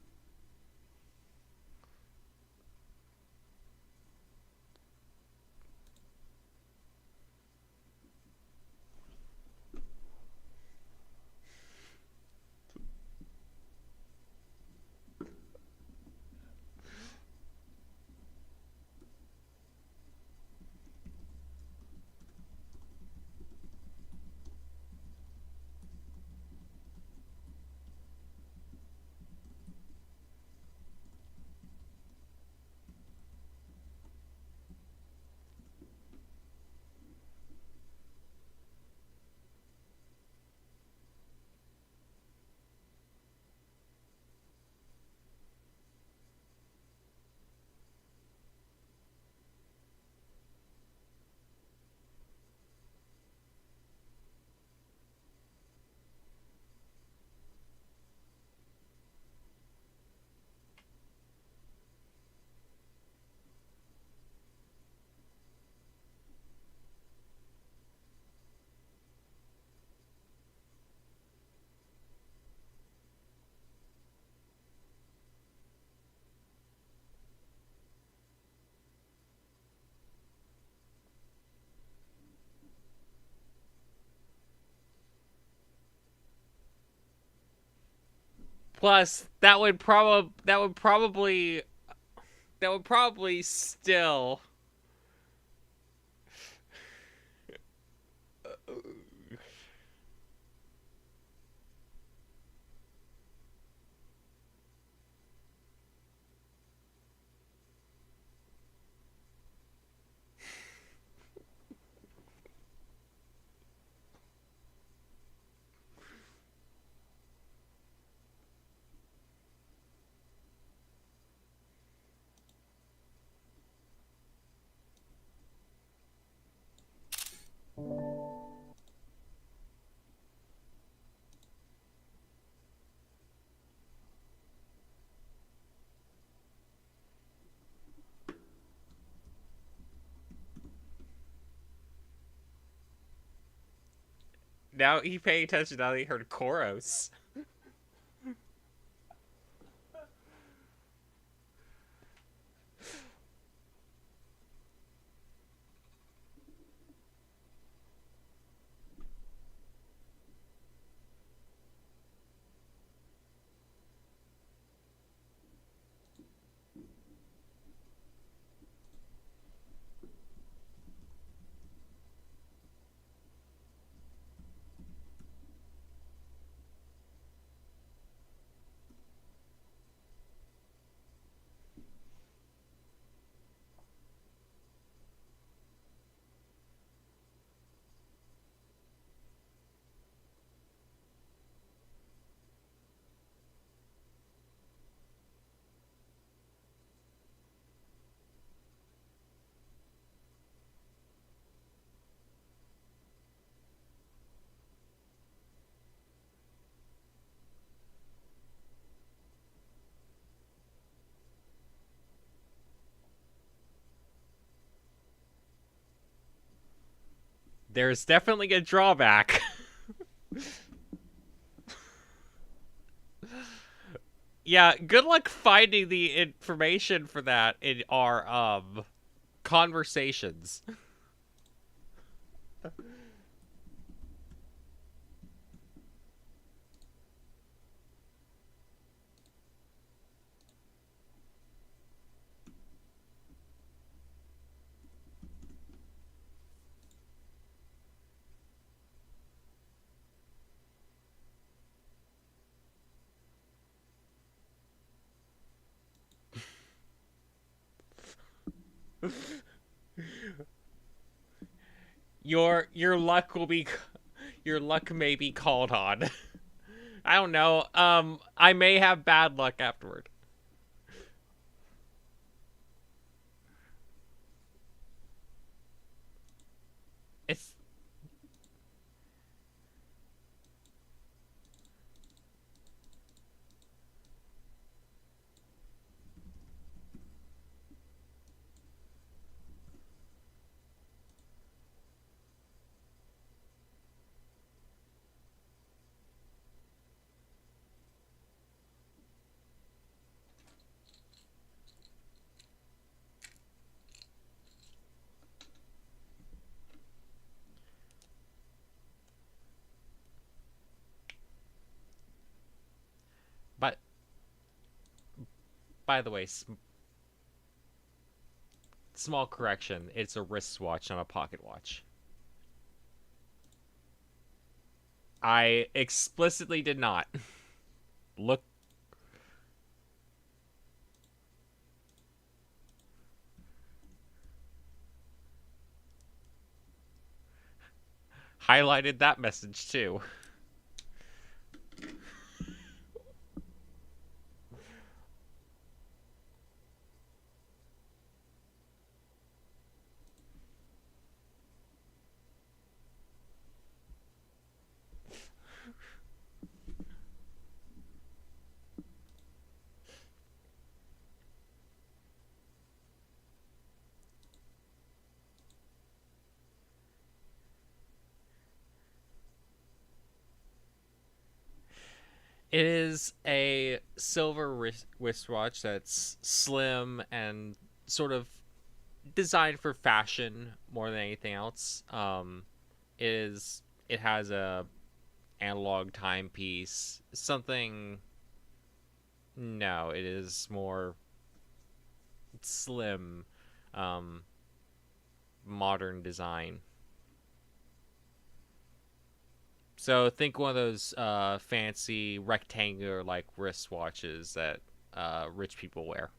Plus, that would probably still. Now he paying attention now that he heard Koros. There's definitely a drawback. Yeah, good luck finding the information for that in our conversations. Your luck will be your luck may be called on. I don't know. I may have bad luck afterward. It's but by the way, small correction. It's a wristwatch, not a pocket watch. I explicitly did not look. Highlighted that message too. It is a silver wristwatch that's slim and sort of designed for fashion more than anything else. It has a analog timepiece. Something. No, it is more slim, modern design. So think one of those fancy rectangular like wristwatches that rich people wear.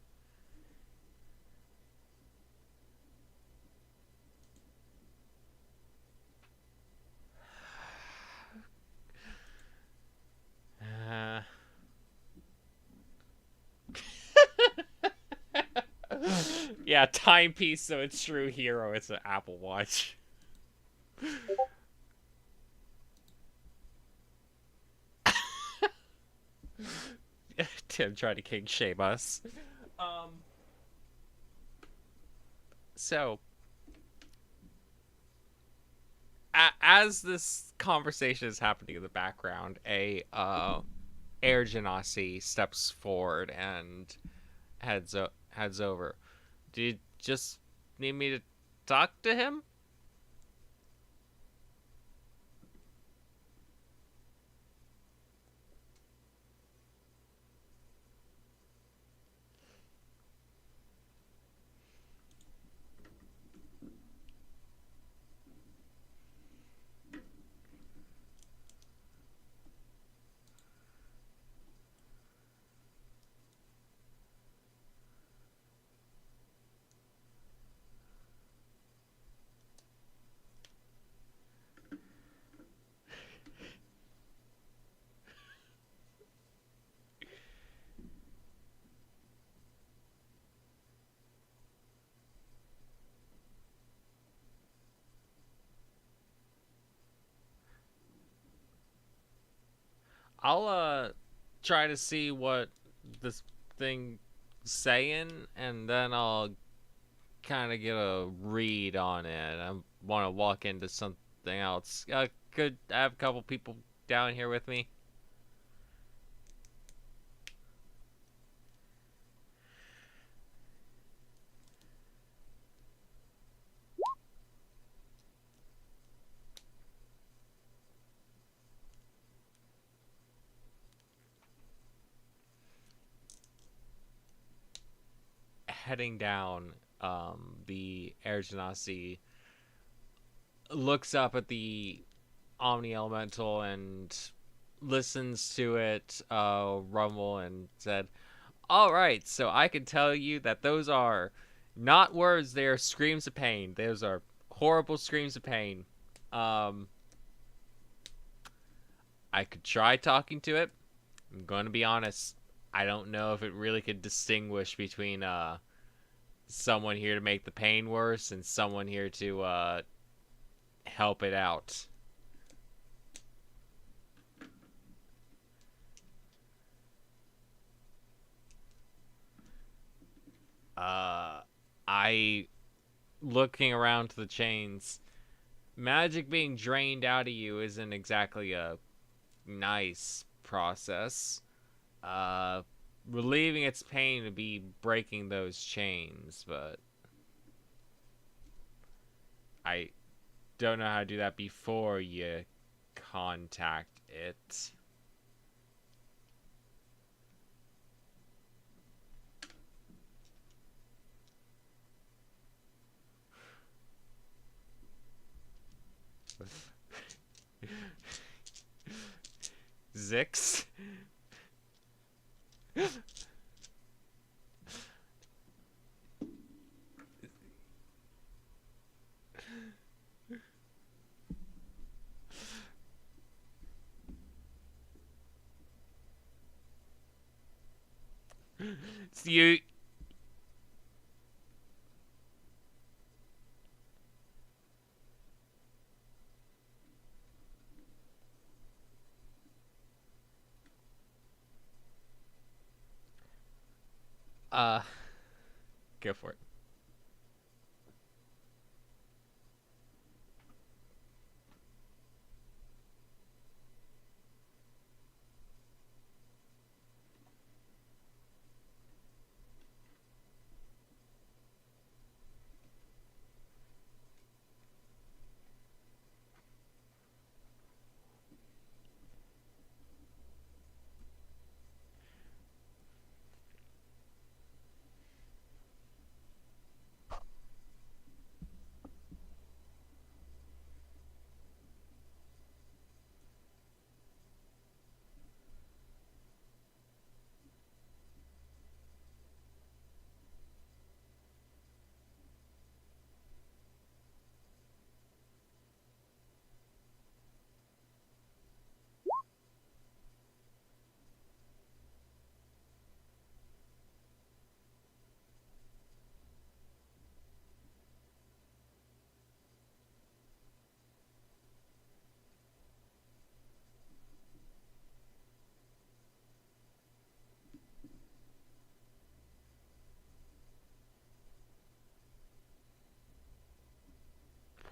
Yeah, timepiece, so it's true hero. It's an Apple Watch. Tim tried to king shame us. So, as this conversation is happening in the background, a air genasi steps forward and heads over. Do you just need me to talk to him? I'll try to see what this thing saying, and then I'll kind of get a read on it. I want to walk into something else. Could I have a couple people down here with me? Heading down, the Air Genasi looks up at the Omni Elemental and listens to it rumble and said, "Alright, so I can tell you that those are not words, they are screams of pain. Those are horrible screams of pain. I could try talking to it. I'm going to be honest. I don't know if it really could distinguish between someone here to make the pain worse and someone here to help it out. I looking around to the chains. Magic being drained out of you isn't exactly a nice process. Relieving its pain would be breaking those chains, but I don't know how to do that before you contact it. Zix? So you... Go for it.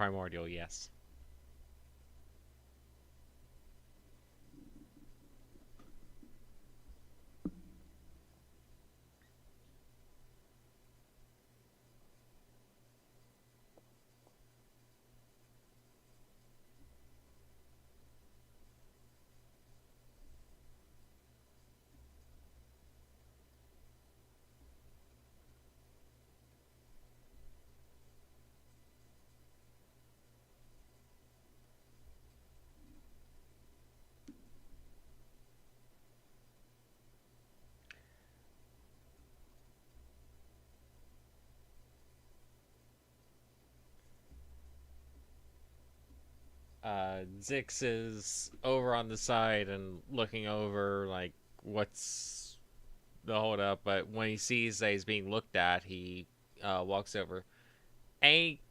Primordial, yes. Zix is over on the side and looking over, like, what's the hold up, but when he sees that he's being looked at, he walks over. Hey.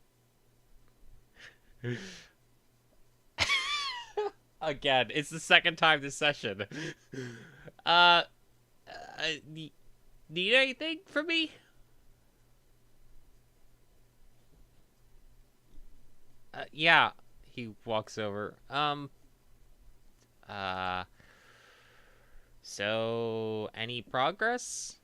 Again, it's the second time this session. uh, need anything from me? Yeah. He walks over. So, any progress?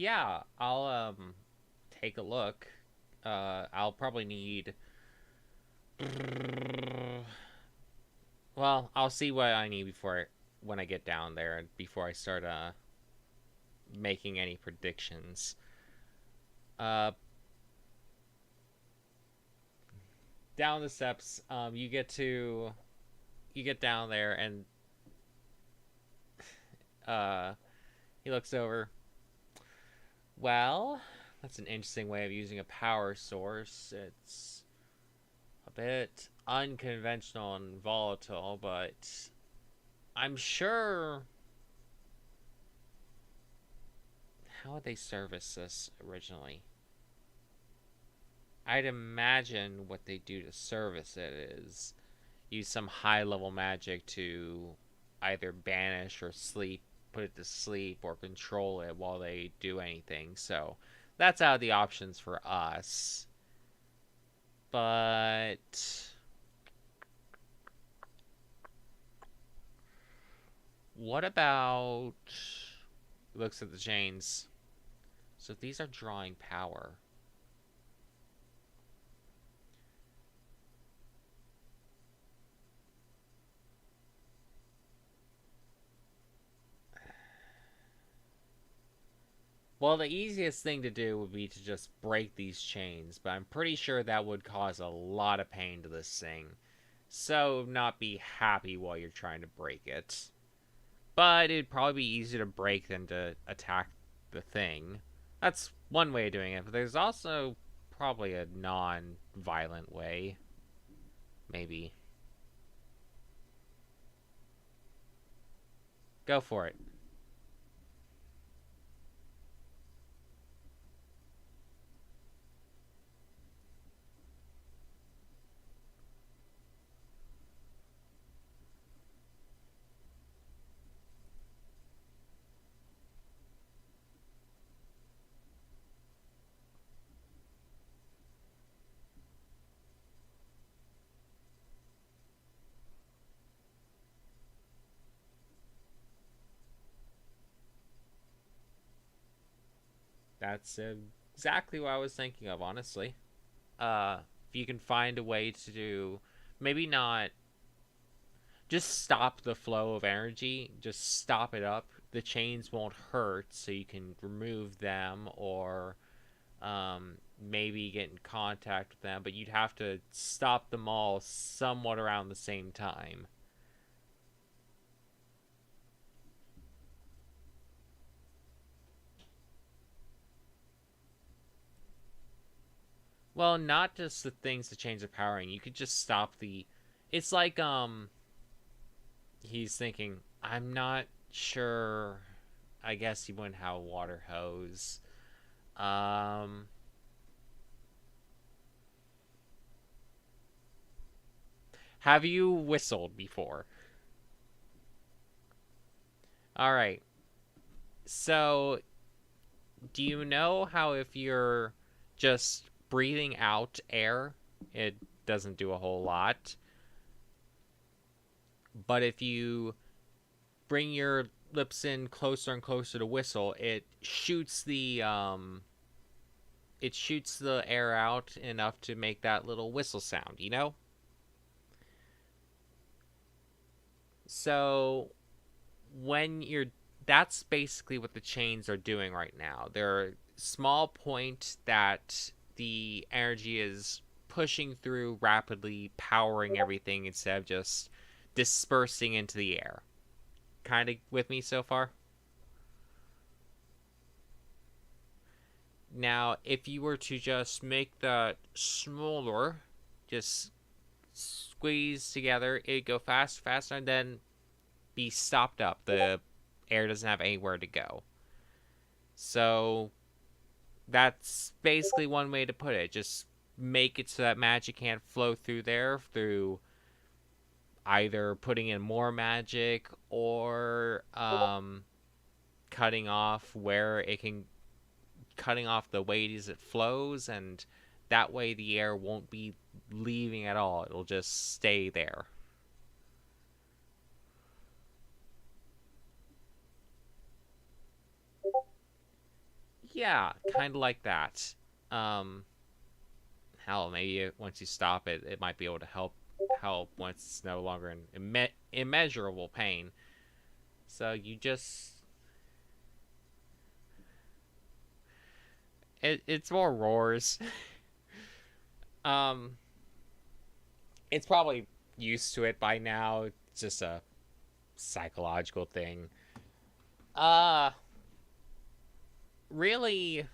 Yeah, I'll take a look. I'll probably need. Well, I'll see what I need when I get down there and before I start making any predictions. Uh, down the steps, you get down there and he looks over. Well, that's an interesting way of using a power source. It's a bit unconventional and volatile, but I'm sure. How would they service this originally? I'd imagine what they do to service it is use some high level magic to either banish or put it to sleep or control it while they do anything. So that's out of the options for us. But what about, looks at the chains. So these are drawing power. Well, the easiest thing to do would be to just break these chains, but I'm pretty sure that would cause a lot of pain to this thing. So, not be happy while you're trying to break it. But it'd probably be easier to break than to attack the thing. That's one way of doing it, but there's also probably a non-violent way. Maybe. Go for it. That's exactly what I was thinking of, honestly. If you can find a way to do, maybe not just stop the flow of energy, just stop it up. The chains won't hurt, so you can remove them or maybe get in contact with them, but you'd have to stop them all somewhat around the same time. Well, not just the things to change the powering. You could just stop the. It's like he's thinking, I'm not sure. I guess he wouldn't have a water hose. Have you whistled before? All right. So, do you know how if you're just breathing out air, it doesn't do a whole lot? But if you bring your lips in closer and closer to whistle, it shoots the air out enough to make that little whistle sound, you know? So that's basically what the chains are doing right now. They're a small point that the energy is pushing through rapidly, powering everything instead of just dispersing into the air. Kind of with me so far? Now, if you were to just make that smaller, just squeeze together, it'd go faster, and then be stopped up. The air doesn't have anywhere to go. So that's basically one way to put it. Just make it so that magic can't flow through there through either putting in more magic or cutting off the way as it flows, and that way the air won't be leaving at all. It'll just stay there. Yeah, kind of like that. Hell, maybe once you stop it, it might be able to help once it's no longer in immeasurable pain. So you just it's more roars. um, it's probably used to it by now. It's just a psychological thing. Really,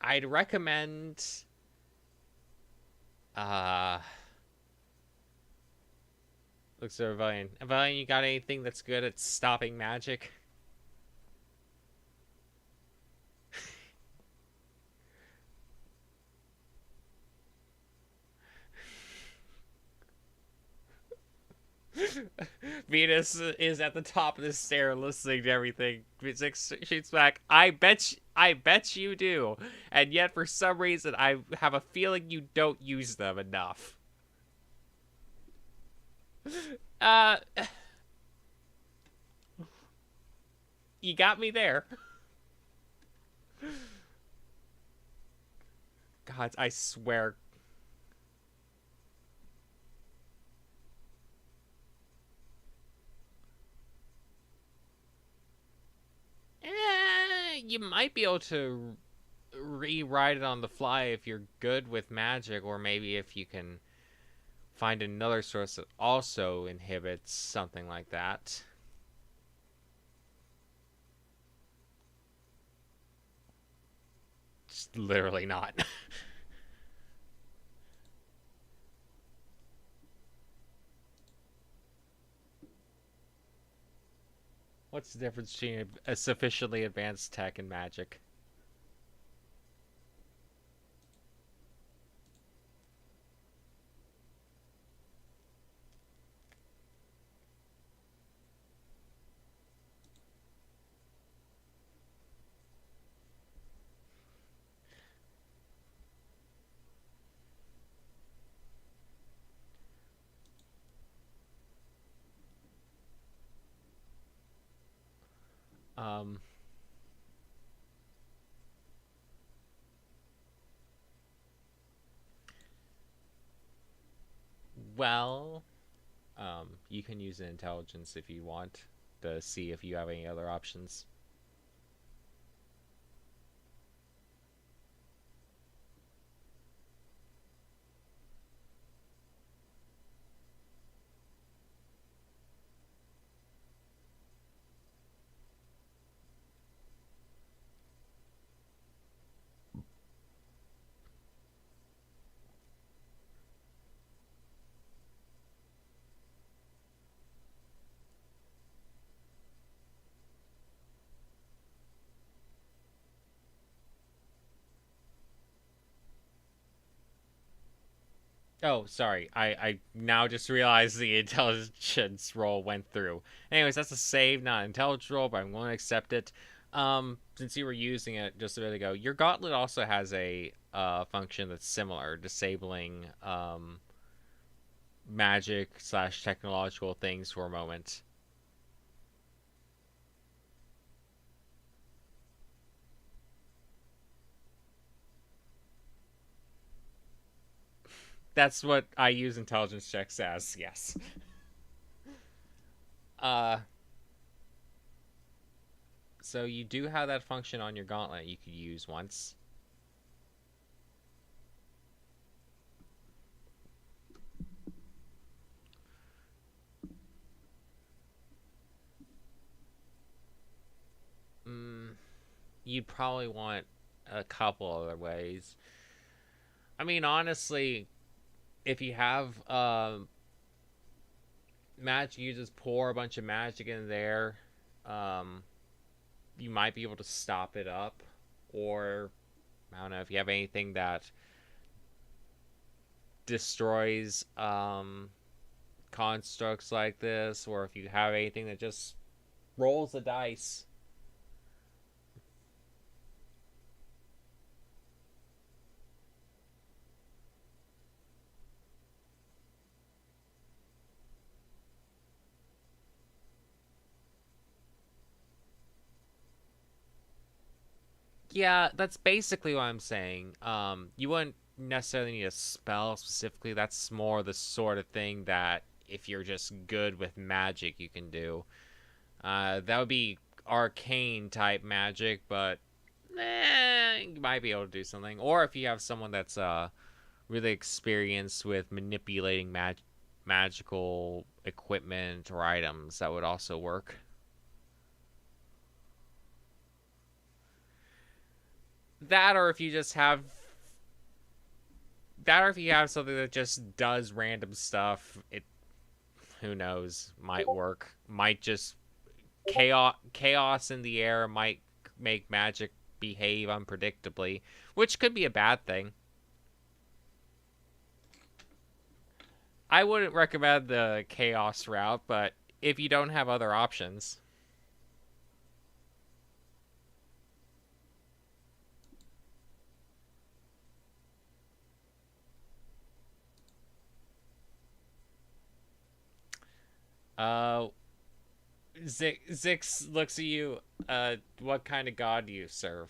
I'd recommend looks at Rebellion. Rebellion, you got anything that's good at stopping magic? Venus is at the top of the stair listening to everything. Six shoots back. I bet you do. And yet for some reason I have a feeling you don't use them enough. You got me there. God, I swear. You might be able to rewrite it on the fly if you're good with magic, or maybe if you can find another source that also inhibits something like that. Just literally not. What's the difference between a sufficiently advanced tech and magic? Um, well, you can use an intelligence if you want to see if you have any other options. Oh, sorry. I now just realized the intelligence roll went through. Anyways, that's a save, not an intelligence roll, but I'm going to accept it. Since you were using it just a bit ago, your gauntlet also has a function that's similar, disabling magic / technological things for a moment. That's what I use intelligence checks as, yes. So you do have that function on your gauntlet you could use once. You'd probably want a couple other ways. I mean, honestly, if you have magic, you just pour a bunch of magic in there. You might be able to stop it up, or I don't know if you have anything that destroys constructs like this, or if you have anything that just rolls the dice. Yeah, that's basically what I'm saying. You wouldn't necessarily need a spell specifically. That's more the sort of thing that if you're just good with magic, you can do. That would be arcane type magic, but you might be able to do something. Or if you have someone that's really experienced with manipulating magical equipment or items, that would also work. That, or if you just have that, or if you have something that just does random stuff, it, who knows, might work. Might just chaos in the air might make magic behave unpredictably, which could be a bad thing. I wouldn't recommend the chaos route, but if you don't have other options. Uh, Zix looks at you. What kind of god do you serve?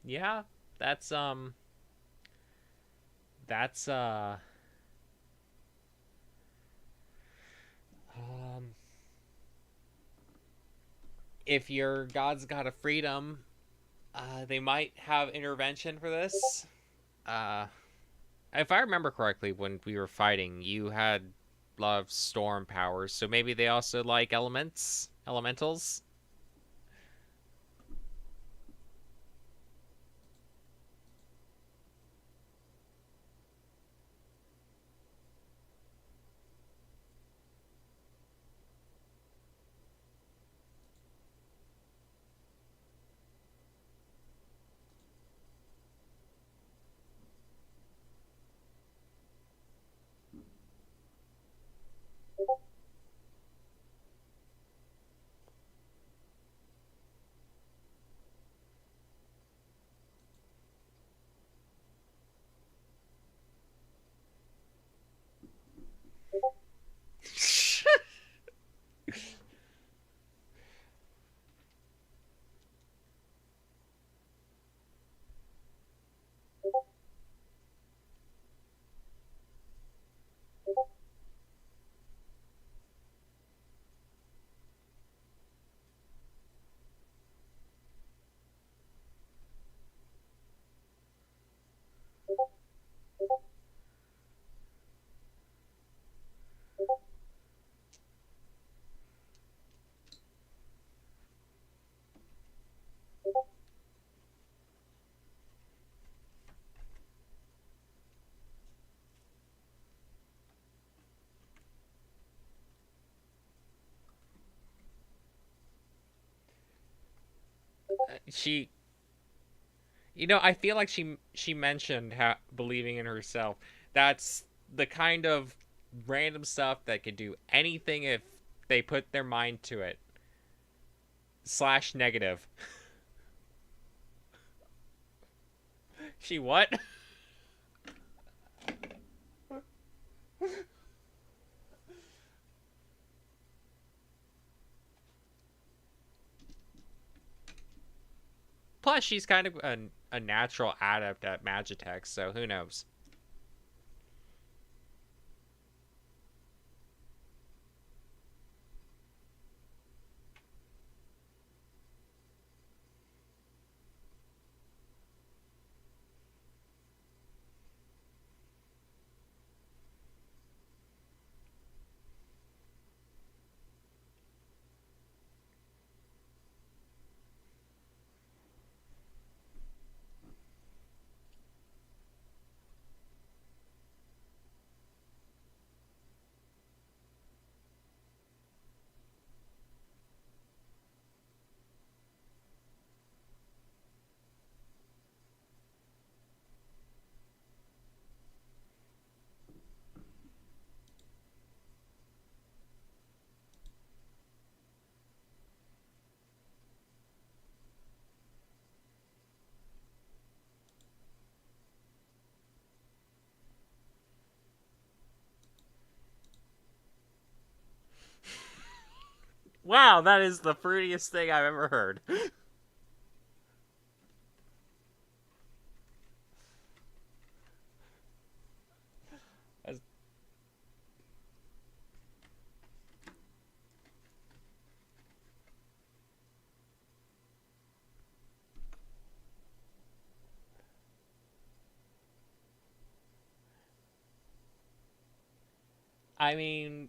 Yeah, that's that's um if your god's got a freedom, they might have intervention for this. Uh, if I remember correctly, when we were fighting, you had a lot of storm powers, so maybe they also like elementals. She, I feel like she mentioned believing in herself. That's the kind of random stuff that could do anything if they put their mind to it. Slash negative. She what? Plus, she's kind of a natural adept at Magitech, so who knows? Wow, that is the fruitiest thing I've ever heard. I mean,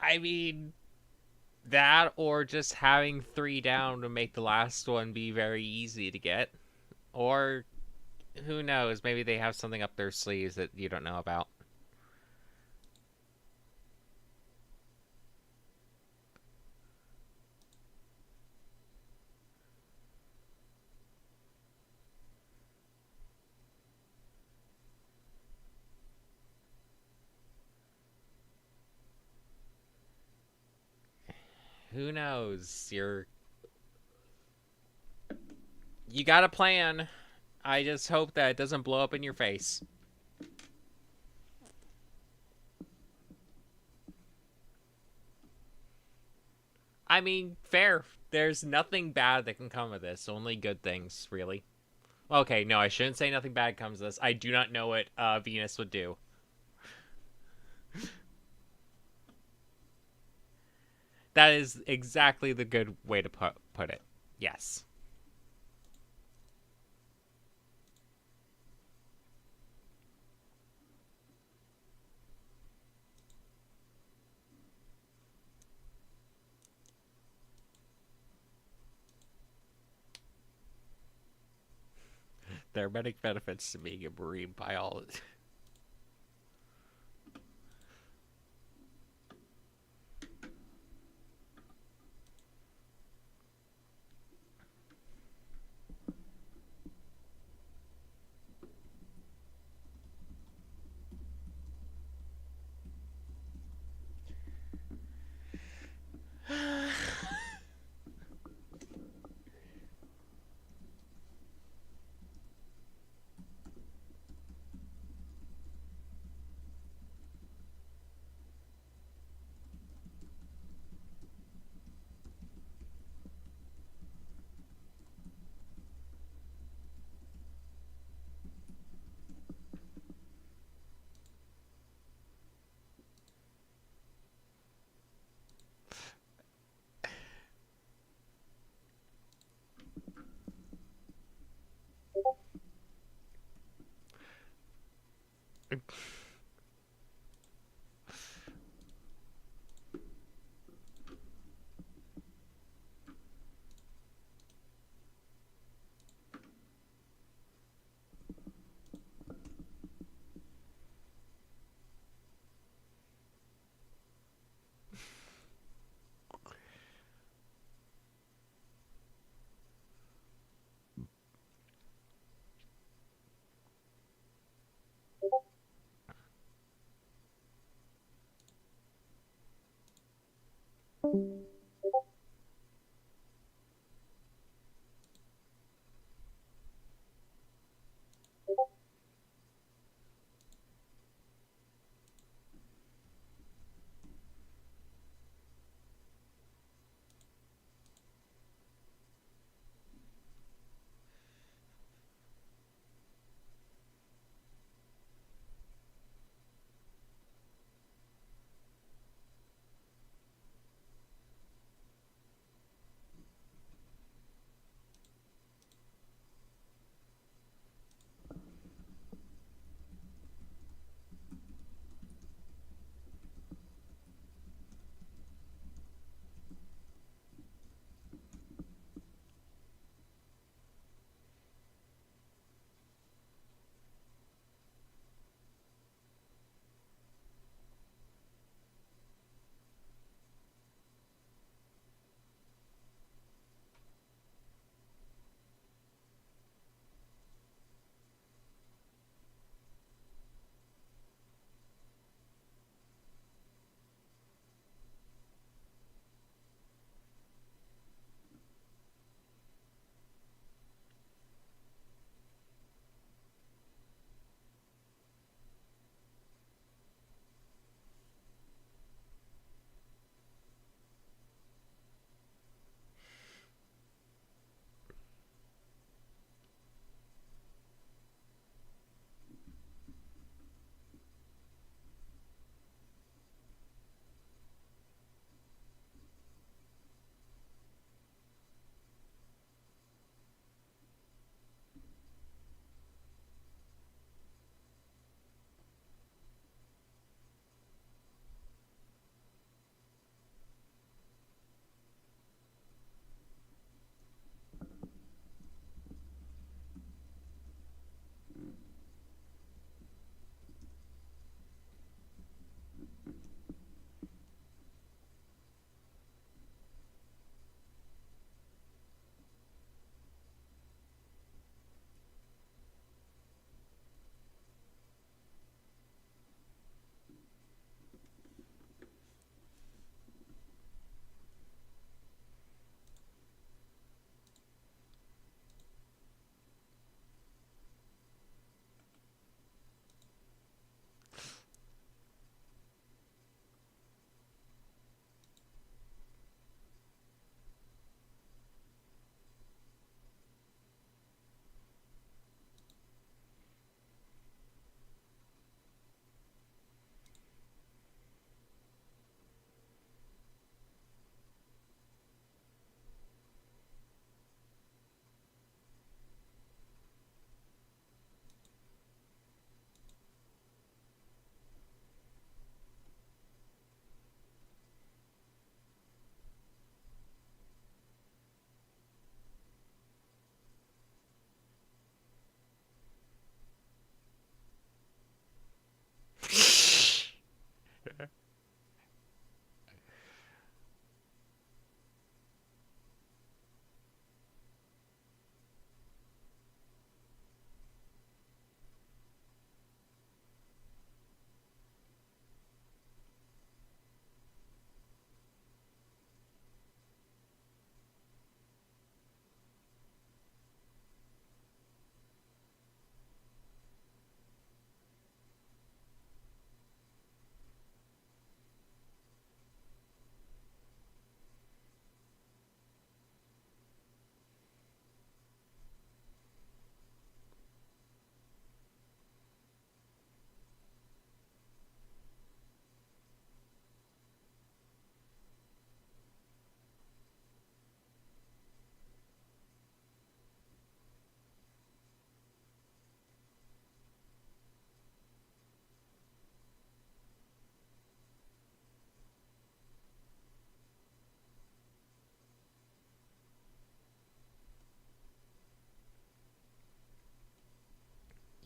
I mean, that or just having 3 down to make the last one be very easy to get. Or, who knows, maybe they have something up their sleeves that you don't know about. Who knows? You got a plan. I just hope that it doesn't blow up in your face. I mean, fair. There's nothing bad that can come of this. Only good things, really. Okay, no, I shouldn't say nothing bad comes of this. I do not know what Venus would do. That is exactly the good way to put it. Yes. There are many benefits to being a marine biologist.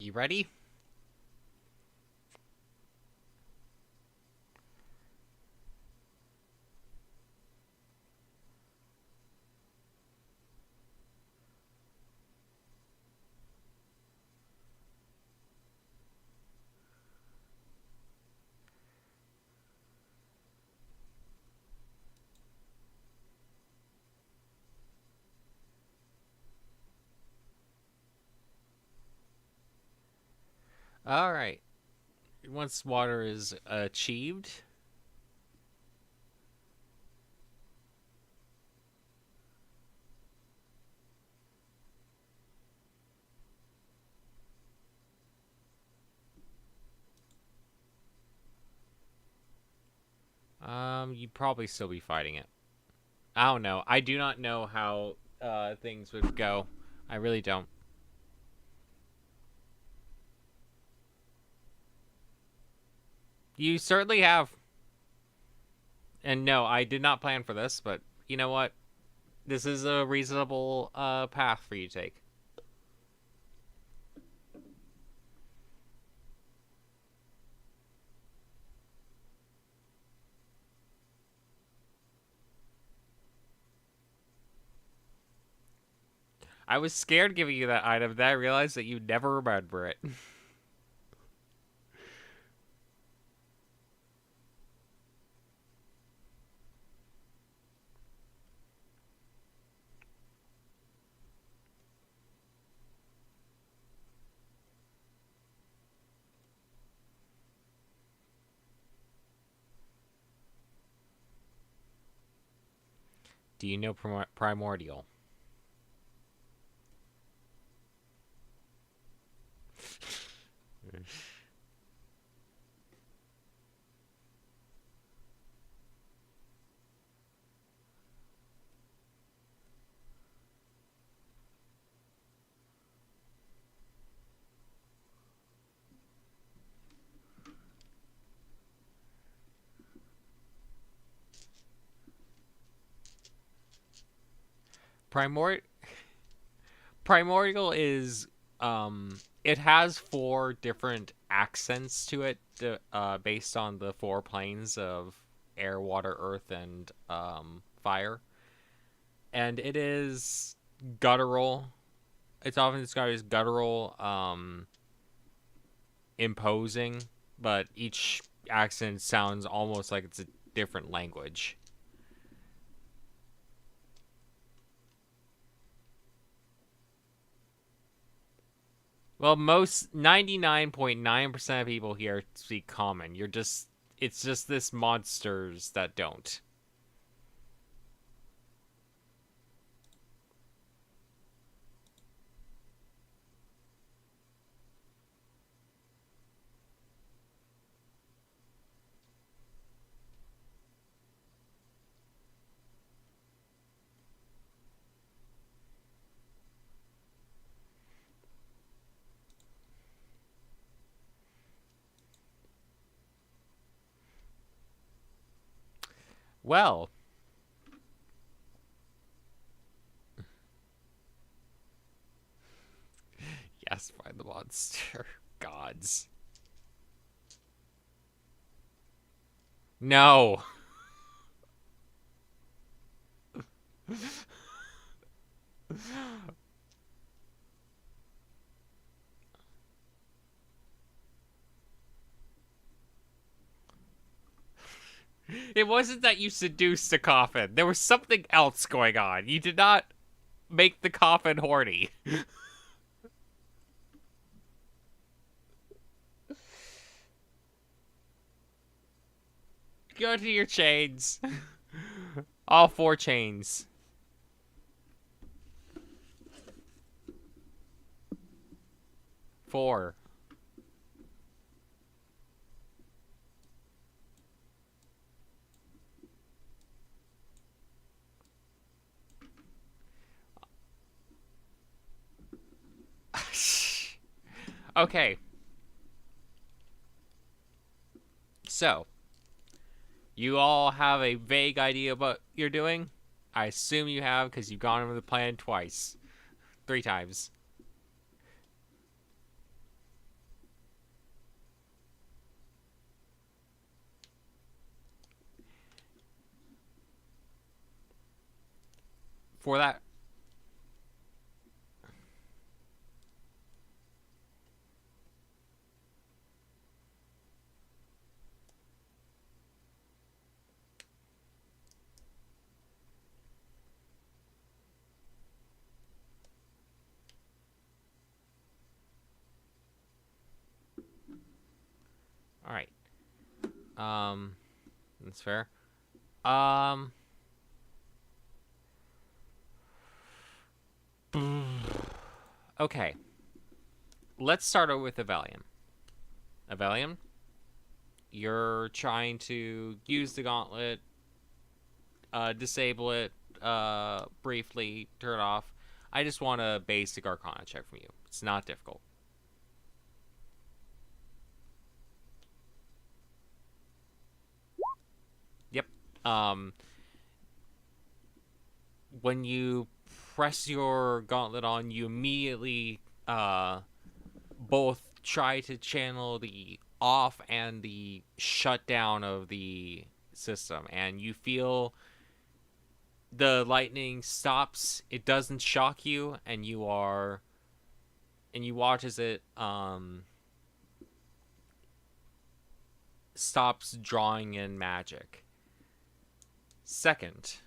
You ready? All right. Once water is achieved, you'd probably still be fighting it. I don't know. I do not know how things would go. I really don't. You certainly have. And no, I did not plan for this, but you know what? This is a reasonable path for you to take. I was scared giving you that item, then I realized that you'd never remember it. Do you know Primordial? Primordial is it has 4 different accents to it based on the 4 planes of air, water, earth, and fire. And it is guttural. It's often described as guttural, imposing, but each accent sounds almost like it's a different language. Well, most 99.9% of people here speak common. It's just this monsters that don't. Well, yes, find the monster gods. No. It wasn't that you seduced the coffin. There was something else going on. You did not make the coffin horny. Go to your chains. All 4 chains. Four. Okay. So, you all have a vague idea of what you're doing? I assume you have because you've gone over the plan twice. 3 times. for that. All right. That's fair. Okay. Let's start out with Avalion. Avalion, you're trying to use the gauntlet, disable it, briefly, turn it off. I just want a basic Arcana check from you. It's not difficult. Yep. When you press your gauntlet on, you immediately both try to channel the off and the shutdown of the system, and you feel the lightning stops. It doesn't shock you, and you watch as it stops drawing in magic. Second,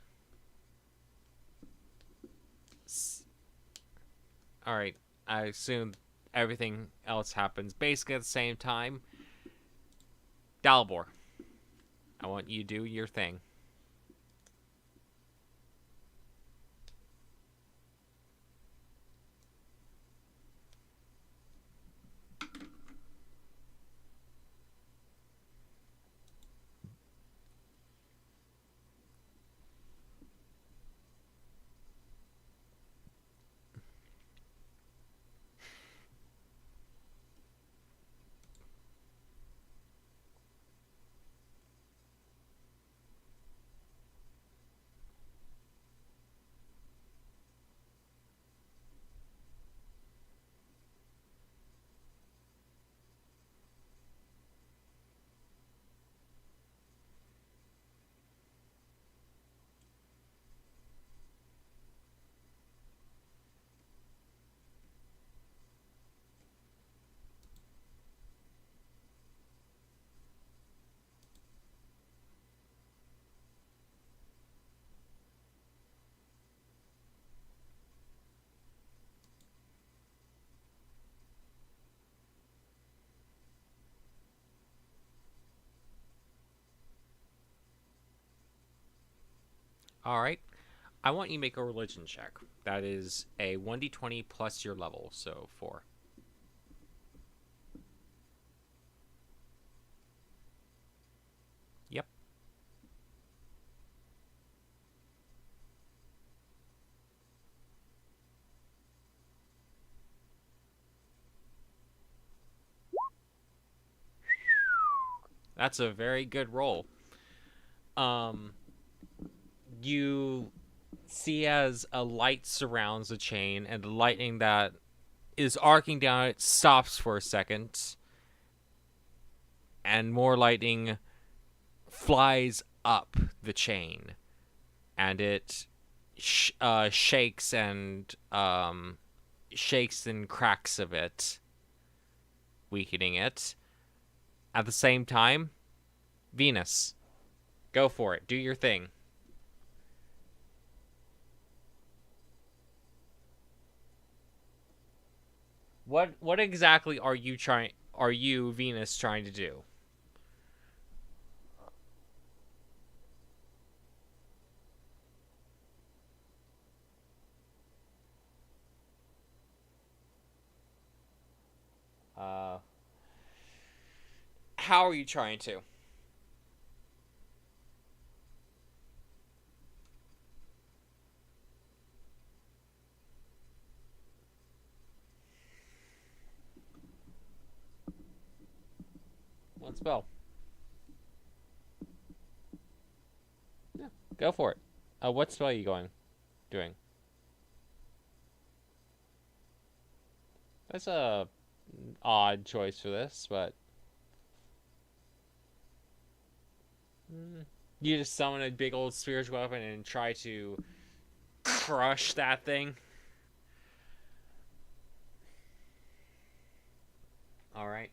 all right, I assume everything else happens basically at the same time. Dalibor, I want you to do your thing. All right. I want you to make a religion check. That is a 1d20 plus your level, so 4. Yep. That's a very good roll. You see as a light surrounds the chain, and the lightning that is arcing down it stops for a second, and more lightning flies up the chain, and it shakes and cracks a bit, weakening it. At the same time, Venus, go for it. Do your thing. What exactly are you, Venus, trying to do? How are you trying to? One spell. Yeah, go for it. What spell are you doing? That's a odd choice for this, but you just summon a big old spiritual weapon and try to crush that thing. All right.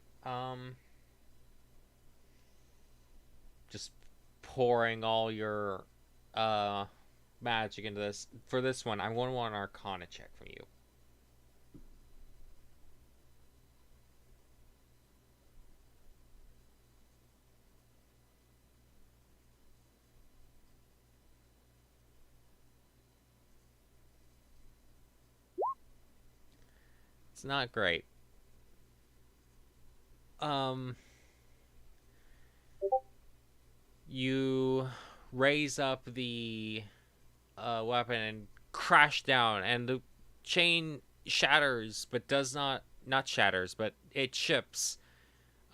Just pouring all your magic into this. For this one, I want an Arcana check from you. It's not great. You raise up the weapon and crash down, and the chain shatters, but does not shatters, but it chips.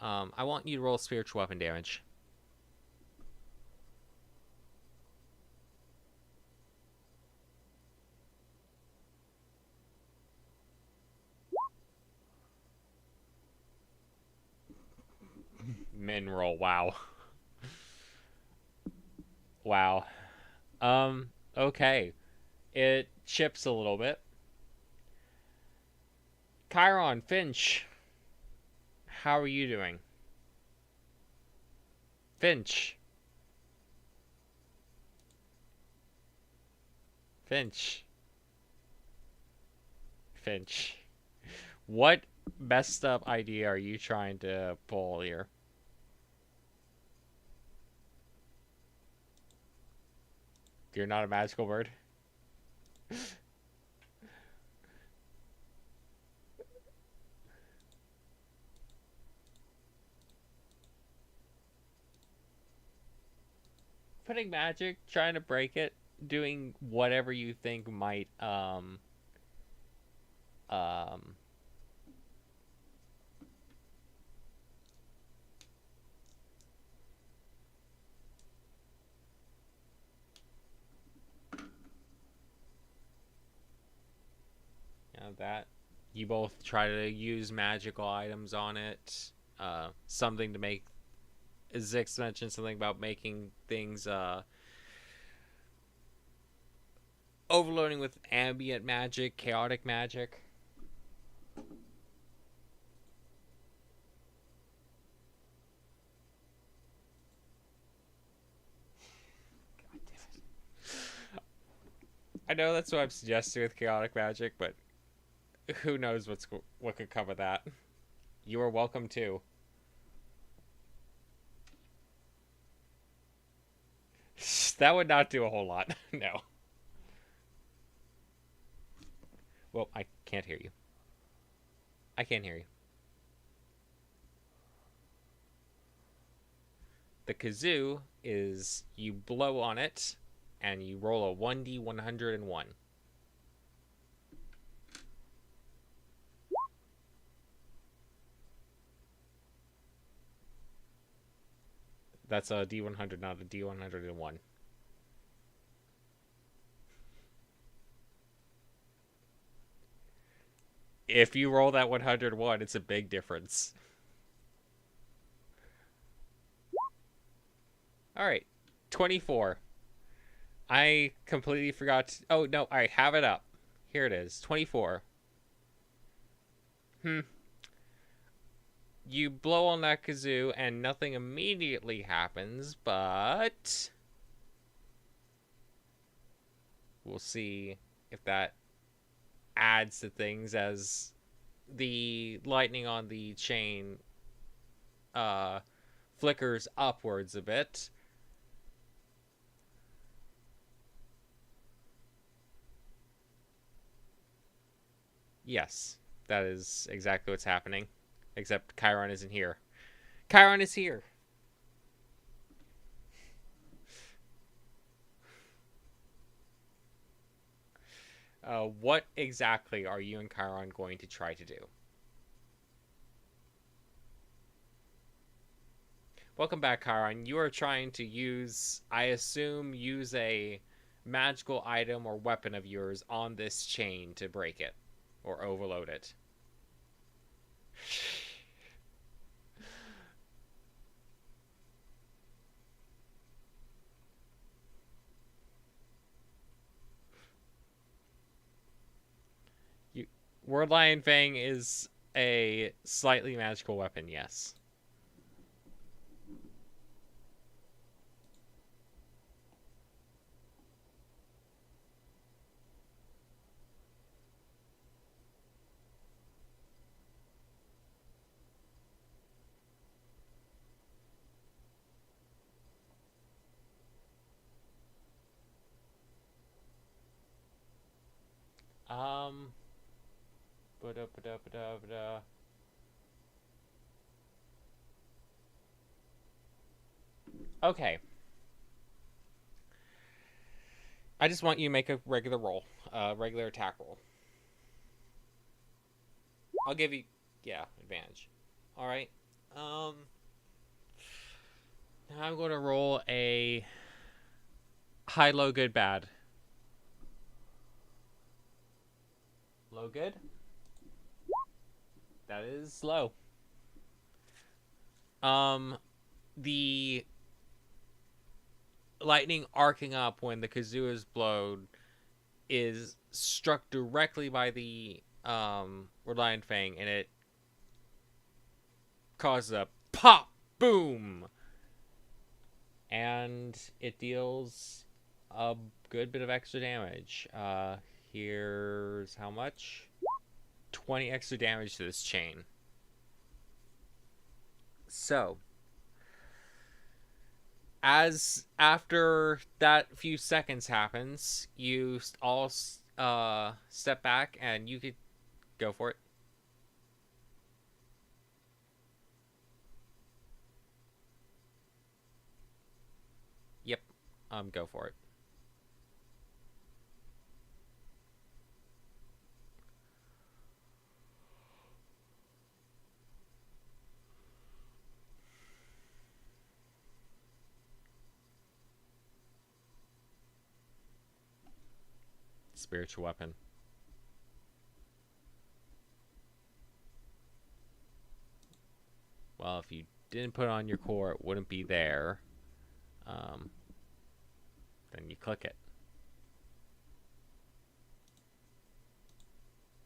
I want you to roll spiritual weapon damage. Min roll, wow. Wow. Okay. It chips a little bit. Chiron, Finch. How are you doing? Finch. Finch. Finch. What messed up idea are you trying to pull here? You're not a magical bird? Putting magic, trying to break it, doing whatever you think might that you both try to use magical items on it, something to make, Zix mentioned something about making things overloading with ambient magic, chaotic magic. God damn it. I know that's what I'm suggesting with chaotic magic, but who knows what could come of that. You are welcome too. That would not do a whole lot. No. Well, I can't hear you. I can't hear you. The kazoo is you blow on it and you roll a 1d101. That's a D100, not a D101. If you roll that 101, it's a big difference. Alright, 24. I completely forgot. Oh, no, I have it up. Here it is, 24. You blow on that kazoo and nothing immediately happens, but we'll see if that adds to things as the lightning on the chain flickers upwards a bit. Yes, that is exactly what's happening. Except Chiron isn't here. Chiron is here! What exactly are you and Chiron going to try to do? Welcome back, Chiron. You are trying to use, I assume, use a magical item or weapon of yours on this chain to break it. Or overload it. Word Lion Fang is a slightly magical weapon, yes. Um, ba-da-ba-da-ba-da-ba-da. Okay. I just want you to make a regular roll, regular attack roll. I'll give you, yeah, advantage. All right. Now I'm going to roll a high, low, good, bad. Low, good. That is low. The lightning arcing up when the kazoo is blown is struck directly by the Reliant Fang, and it causes a pop, boom, and it deals a good bit of extra damage. Here's how much: 20 extra damage to this chain. So, as after that few seconds happens, you all step back, and you could go for it. Yep, go for it. Spiritual weapon. Well, if you didn't put it on your core, it wouldn't be there. Then you click it.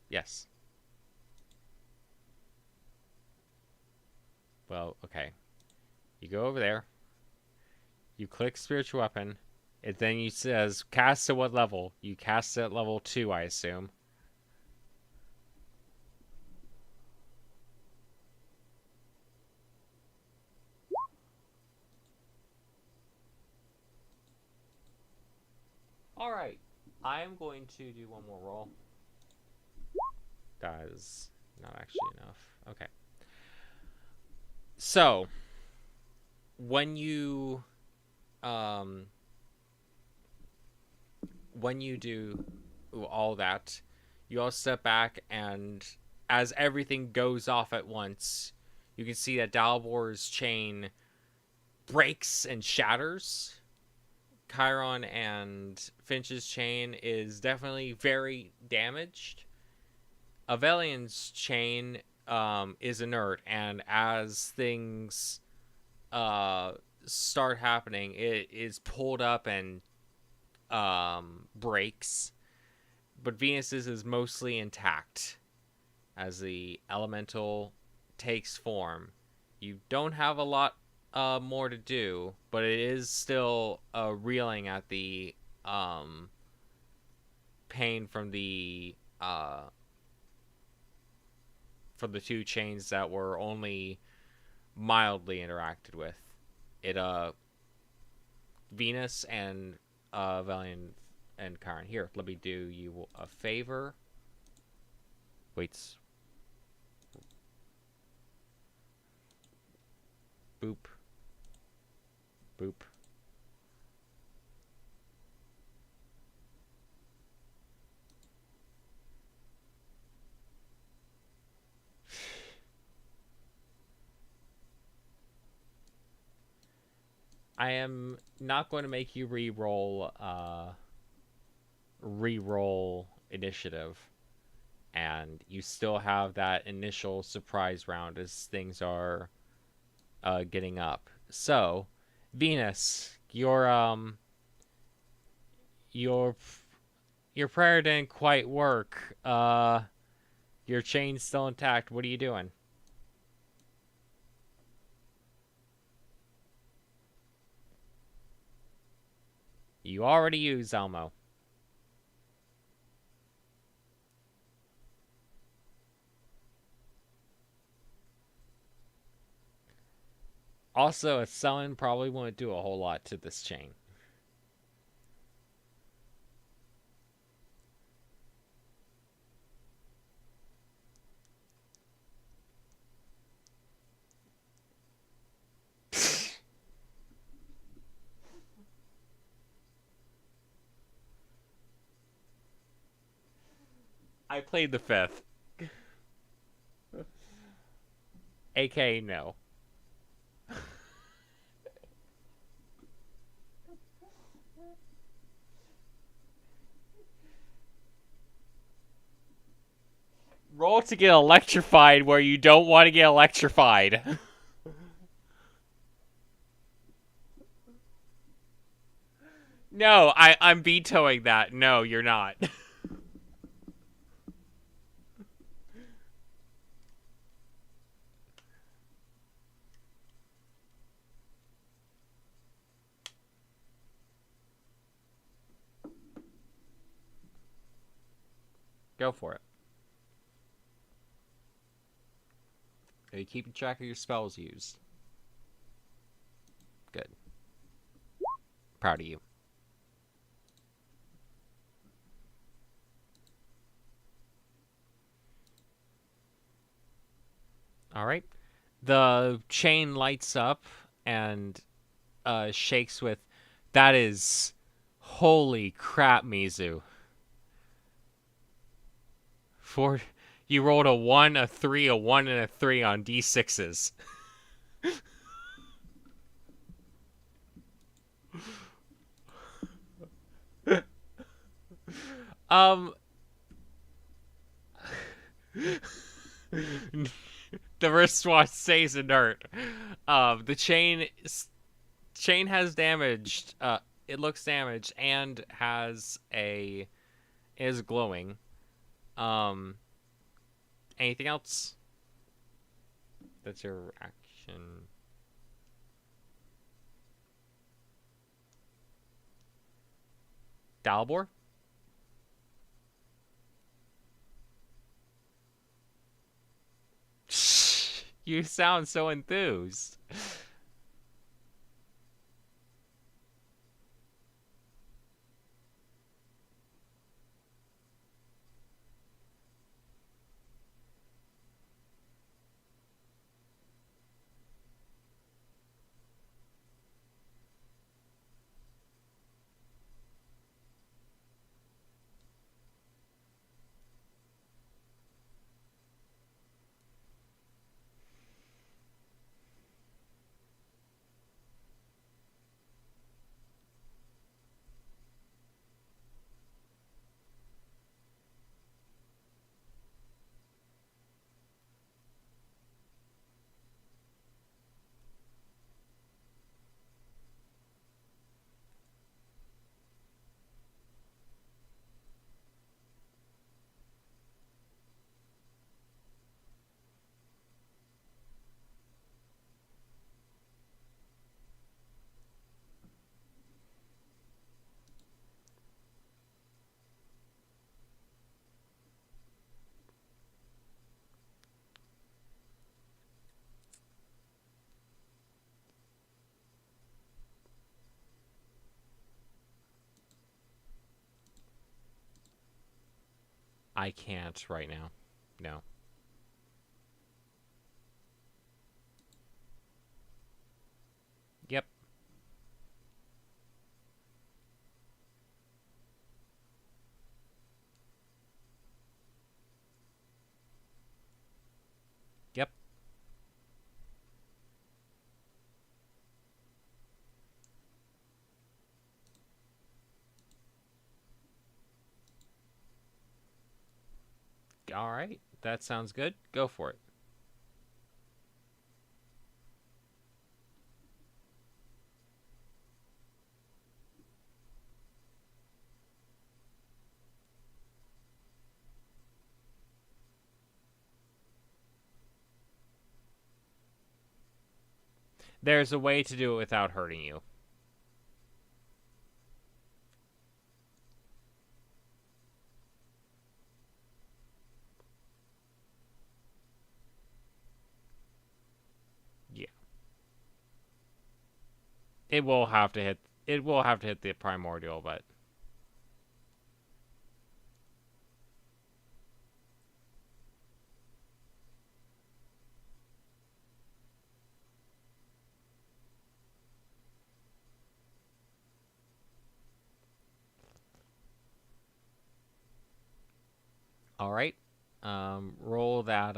Yes. Well, okay. You go over there. You click spiritual weapon. It then you says cast at what level? You cast at level 2, I assume. Alright. I'm going to do one more roll. That is not actually enough. Okay. So, when you do all that, you all step back, and as everything goes off at once, you can see that Dalbor's chain breaks and shatters. Chiron and Finch's chain is definitely very damaged. Avelian's chain is inert, and as things start happening, it is pulled up and breaks. But Venus's is mostly intact as the elemental takes form. You don't have a lot more to do, but it is still reeling at the pain from the two chains that were only mildly interacted with. It Venus and Valiant and Chiron. Here, let me do you a favor. Wait. Boop. Boop. I am not going to make you re-roll initiative, and you still have that initial surprise round as things are getting up. So, Venus, your prayer didn't quite work. Your chain's still intact. What are you doing? You already used Elmo. Also, a summon probably won't do a whole lot to this chain. I played the 5th. AK, no. Roll to get electrified where you don't want to get electrified. No, I'm vetoing that. No, you're not. Go for it. Are you keeping track of your spells used? Good. Proud of you. Alright. The chain lights up and shakes with, that is, holy crap, Mizu. You rolled a 1, a 3, a 1, and a 3 on D6s. The wristwatch stays inert. The chain has damaged. It looks damaged and is glowing. Anything else? That's your action. Dalbor? You sound so enthused. I can't right now. No. Yep. Yep. All right. That sounds good. Go for it. There's a way to do it without hurting you. Yeah. It will have to hit the primordial, but all right. Roll that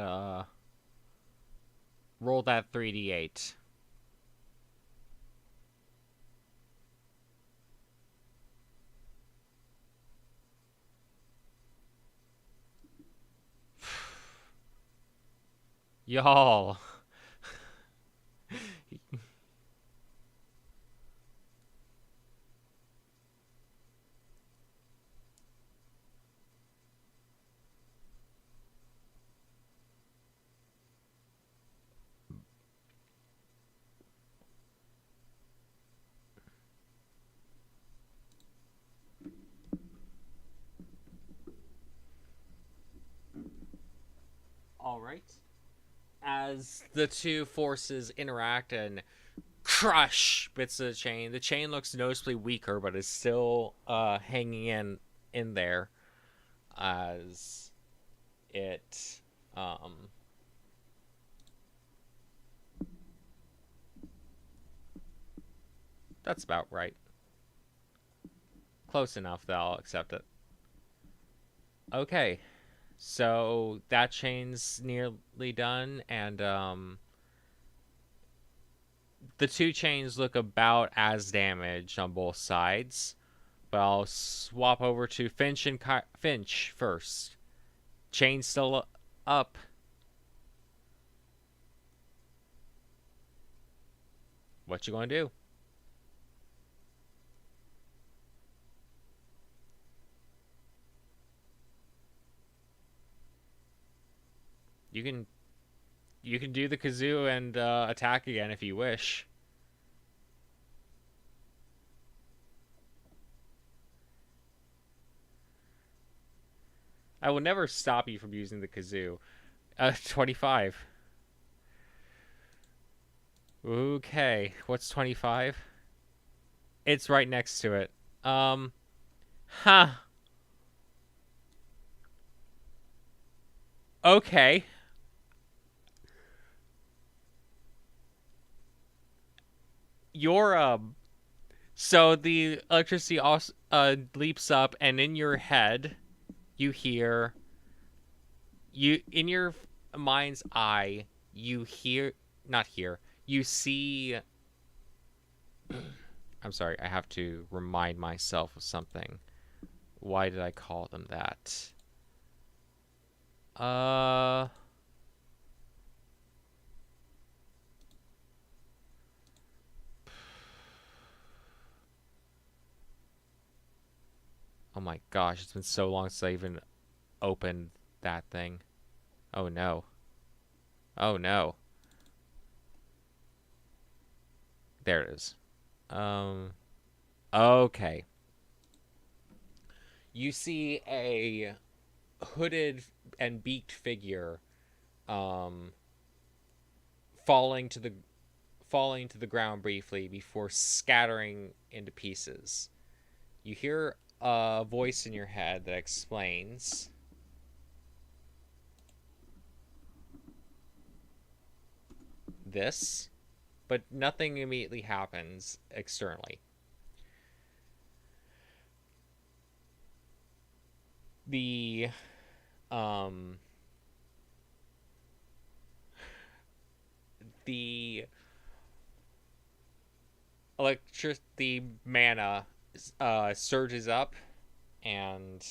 3d8. Y'all. All right. As the two forces interact and crush bits of the chain looks noticeably weaker, but is still hanging in there as it that's about right. Close enough that I'll accept it. Okay. So that chain's nearly done, and the two chains look about as damaged on both sides. But I'll swap over to Finch and Finch first. Chain still up. What you gonna do? You can do the kazoo and attack again if you wish. I will never stop you from using the kazoo. 25. Okay, what's 25? It's right next to it. Huh. Okay. So the electricity also leaps up, and in your head you hear, in your mind's eye, you see. I'm sorry, I have to remind myself of something. Why did I call them that? Oh my gosh, it's been so long since I even opened that thing. Oh no. Oh no. There it is. Okay. You see a hooded and beaked figure falling to the ground briefly before scattering into pieces. You hear a voice in your head that explains, this, but nothing immediately happens externally. The the mana surges up, and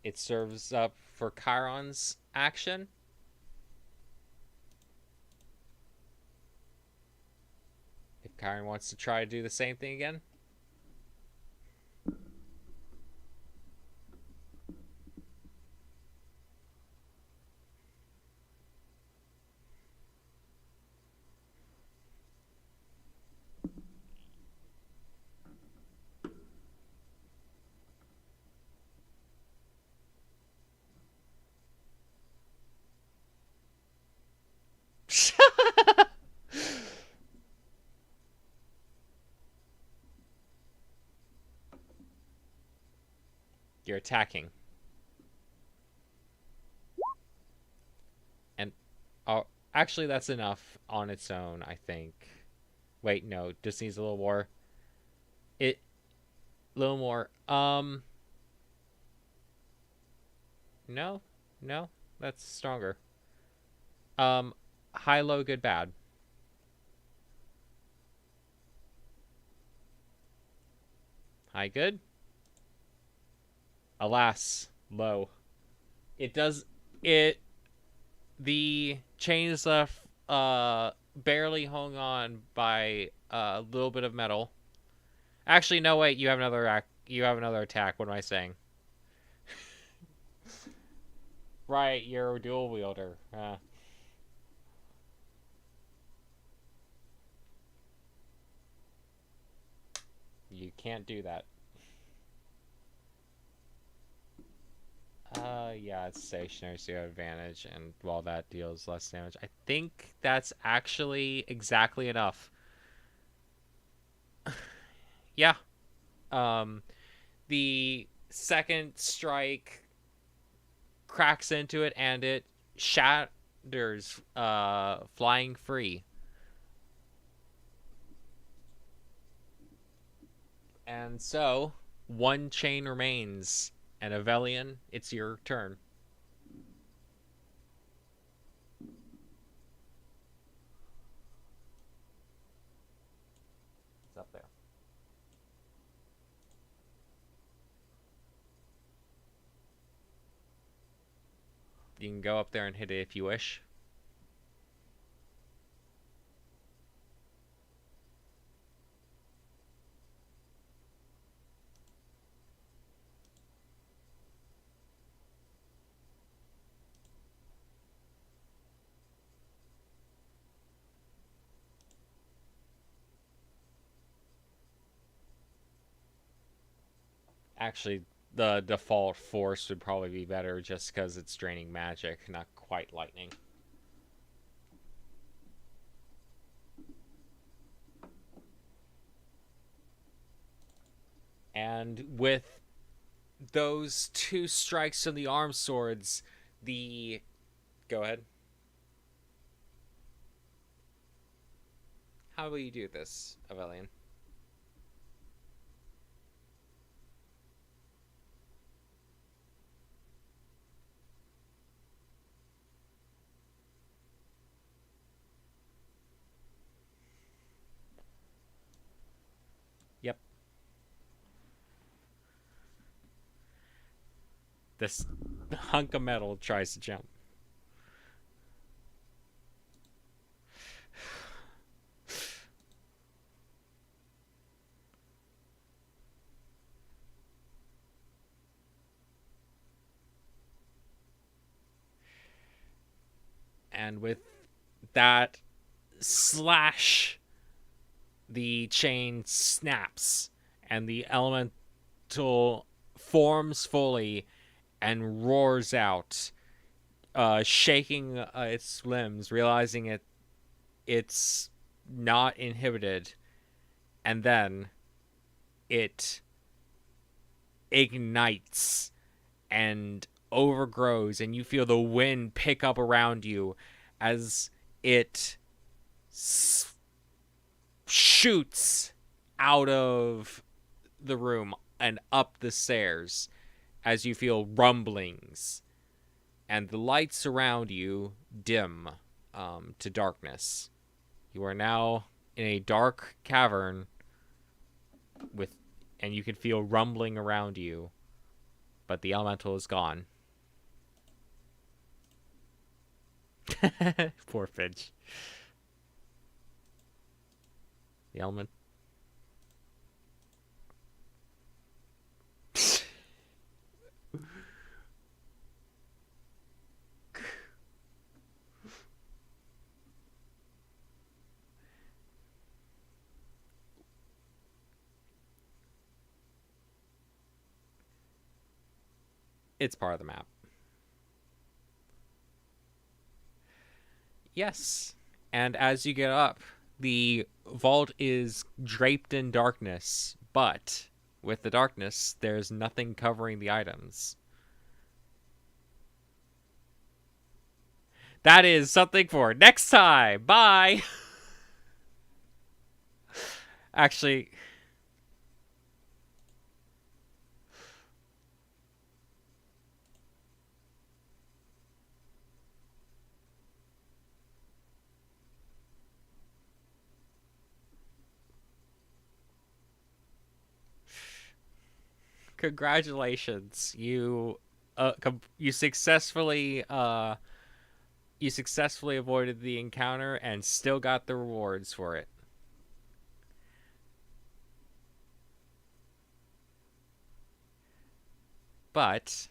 it serves up for Chiron's action. If Chiron wants to try to do the same thing again. You're attacking. And actually that's enough on its own, I think. Wait, no, just needs a little more. A little more. No, that's stronger. High, low, good, bad. High, good. Alas, low. The chain is left barely hung on by a little bit of metal. Actually, no, wait, you have another attack. What am I saying? Right, you're a dual wielder. You can't do that. Yeah, it's stationary, so you have advantage, and while that deals less damage. I think that's actually exactly enough. Yeah. The second strike cracks into it, and it shatters, flying free. And so, one chain remains. And Avelian, it's your turn. It's up there. You can go up there and hit it if you wish. Actually, the default force would probably be better just because it's draining magic, not quite lightning. And with those two strikes from the arm swords, Go ahead. How will you do this, Avelian? Yep. This hunk of metal tries to jump. And with that slash, the chain snaps and the elemental forms fully and roars out, shaking its limbs, realizing it's not inhibited, and then it ignites and overgrows, and you feel the wind pick up around you as it shoots out of the room and up the stairs as you feel rumblings, and the lights around you dim to darkness. You are now in a dark cavern and you can feel rumbling around you, but the elemental is gone. Poor Finch. The element. It's part of the map. Yes. And as you get up, the vault is draped in darkness, but with the darkness, there's nothing covering the items. That is something for next time. Bye. Actually, congratulations. You successfully avoided the encounter and still got the rewards for it. But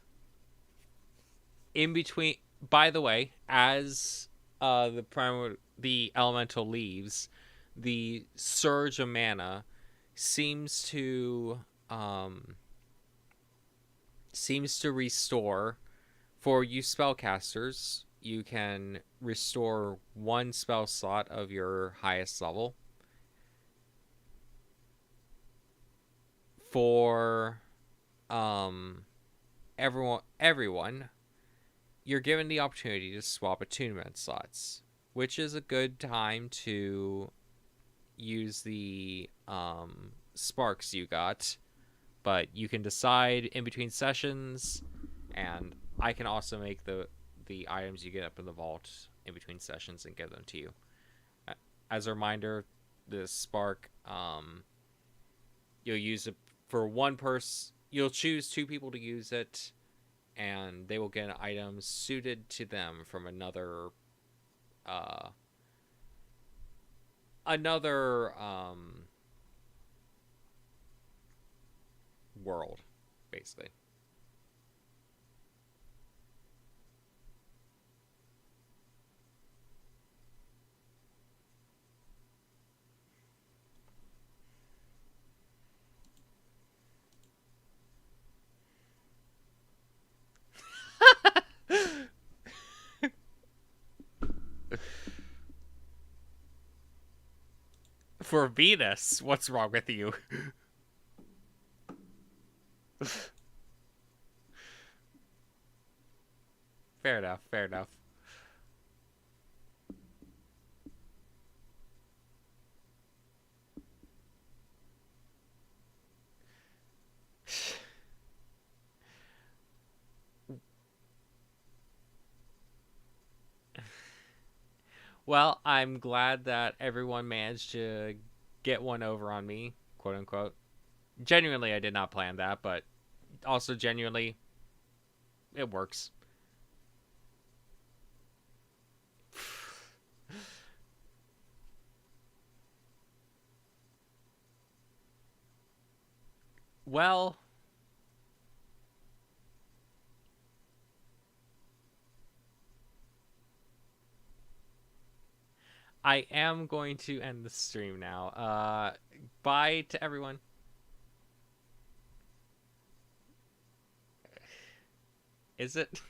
in between, by the way, as the elemental leaves, the surge of mana seems to restore. For you spellcasters, you can restore 1 spell slot of your highest level. For everyone, you're given the opportunity to swap attunement slots, which is a good time to use the sparks you got. But you can decide in between sessions, and I can also make the items you get up in the vault in between sessions and give them to you. As a reminder, the spark, you'll use it for one person. You'll choose 2 people to use it, and they will get items suited to them from another world, basically. For Venus, what's wrong with you? Fair enough, fair enough. Well, I'm glad that everyone managed to get one over on me, quote unquote. Genuinely, I did not plan that, but also genuinely, it works. Well, I am going to end the stream now. Bye to everyone. Is it?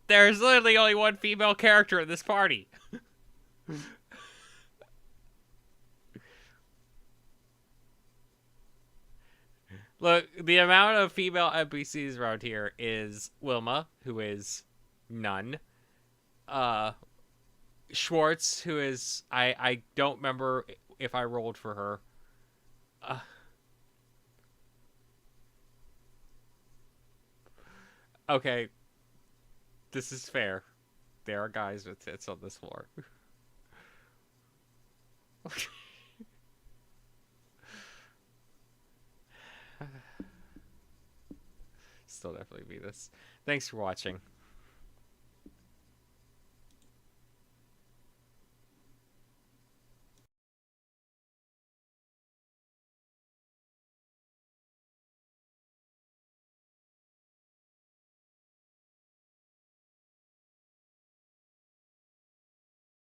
There's literally only one female character in this party. Look, the amount of female NPCs around here is Wilma, who is none. Schwartz, who is I don't remember if I rolled for her. Okay, this is fair. There are guys with tits on this floor. Still definitely be this. Thanks for watching.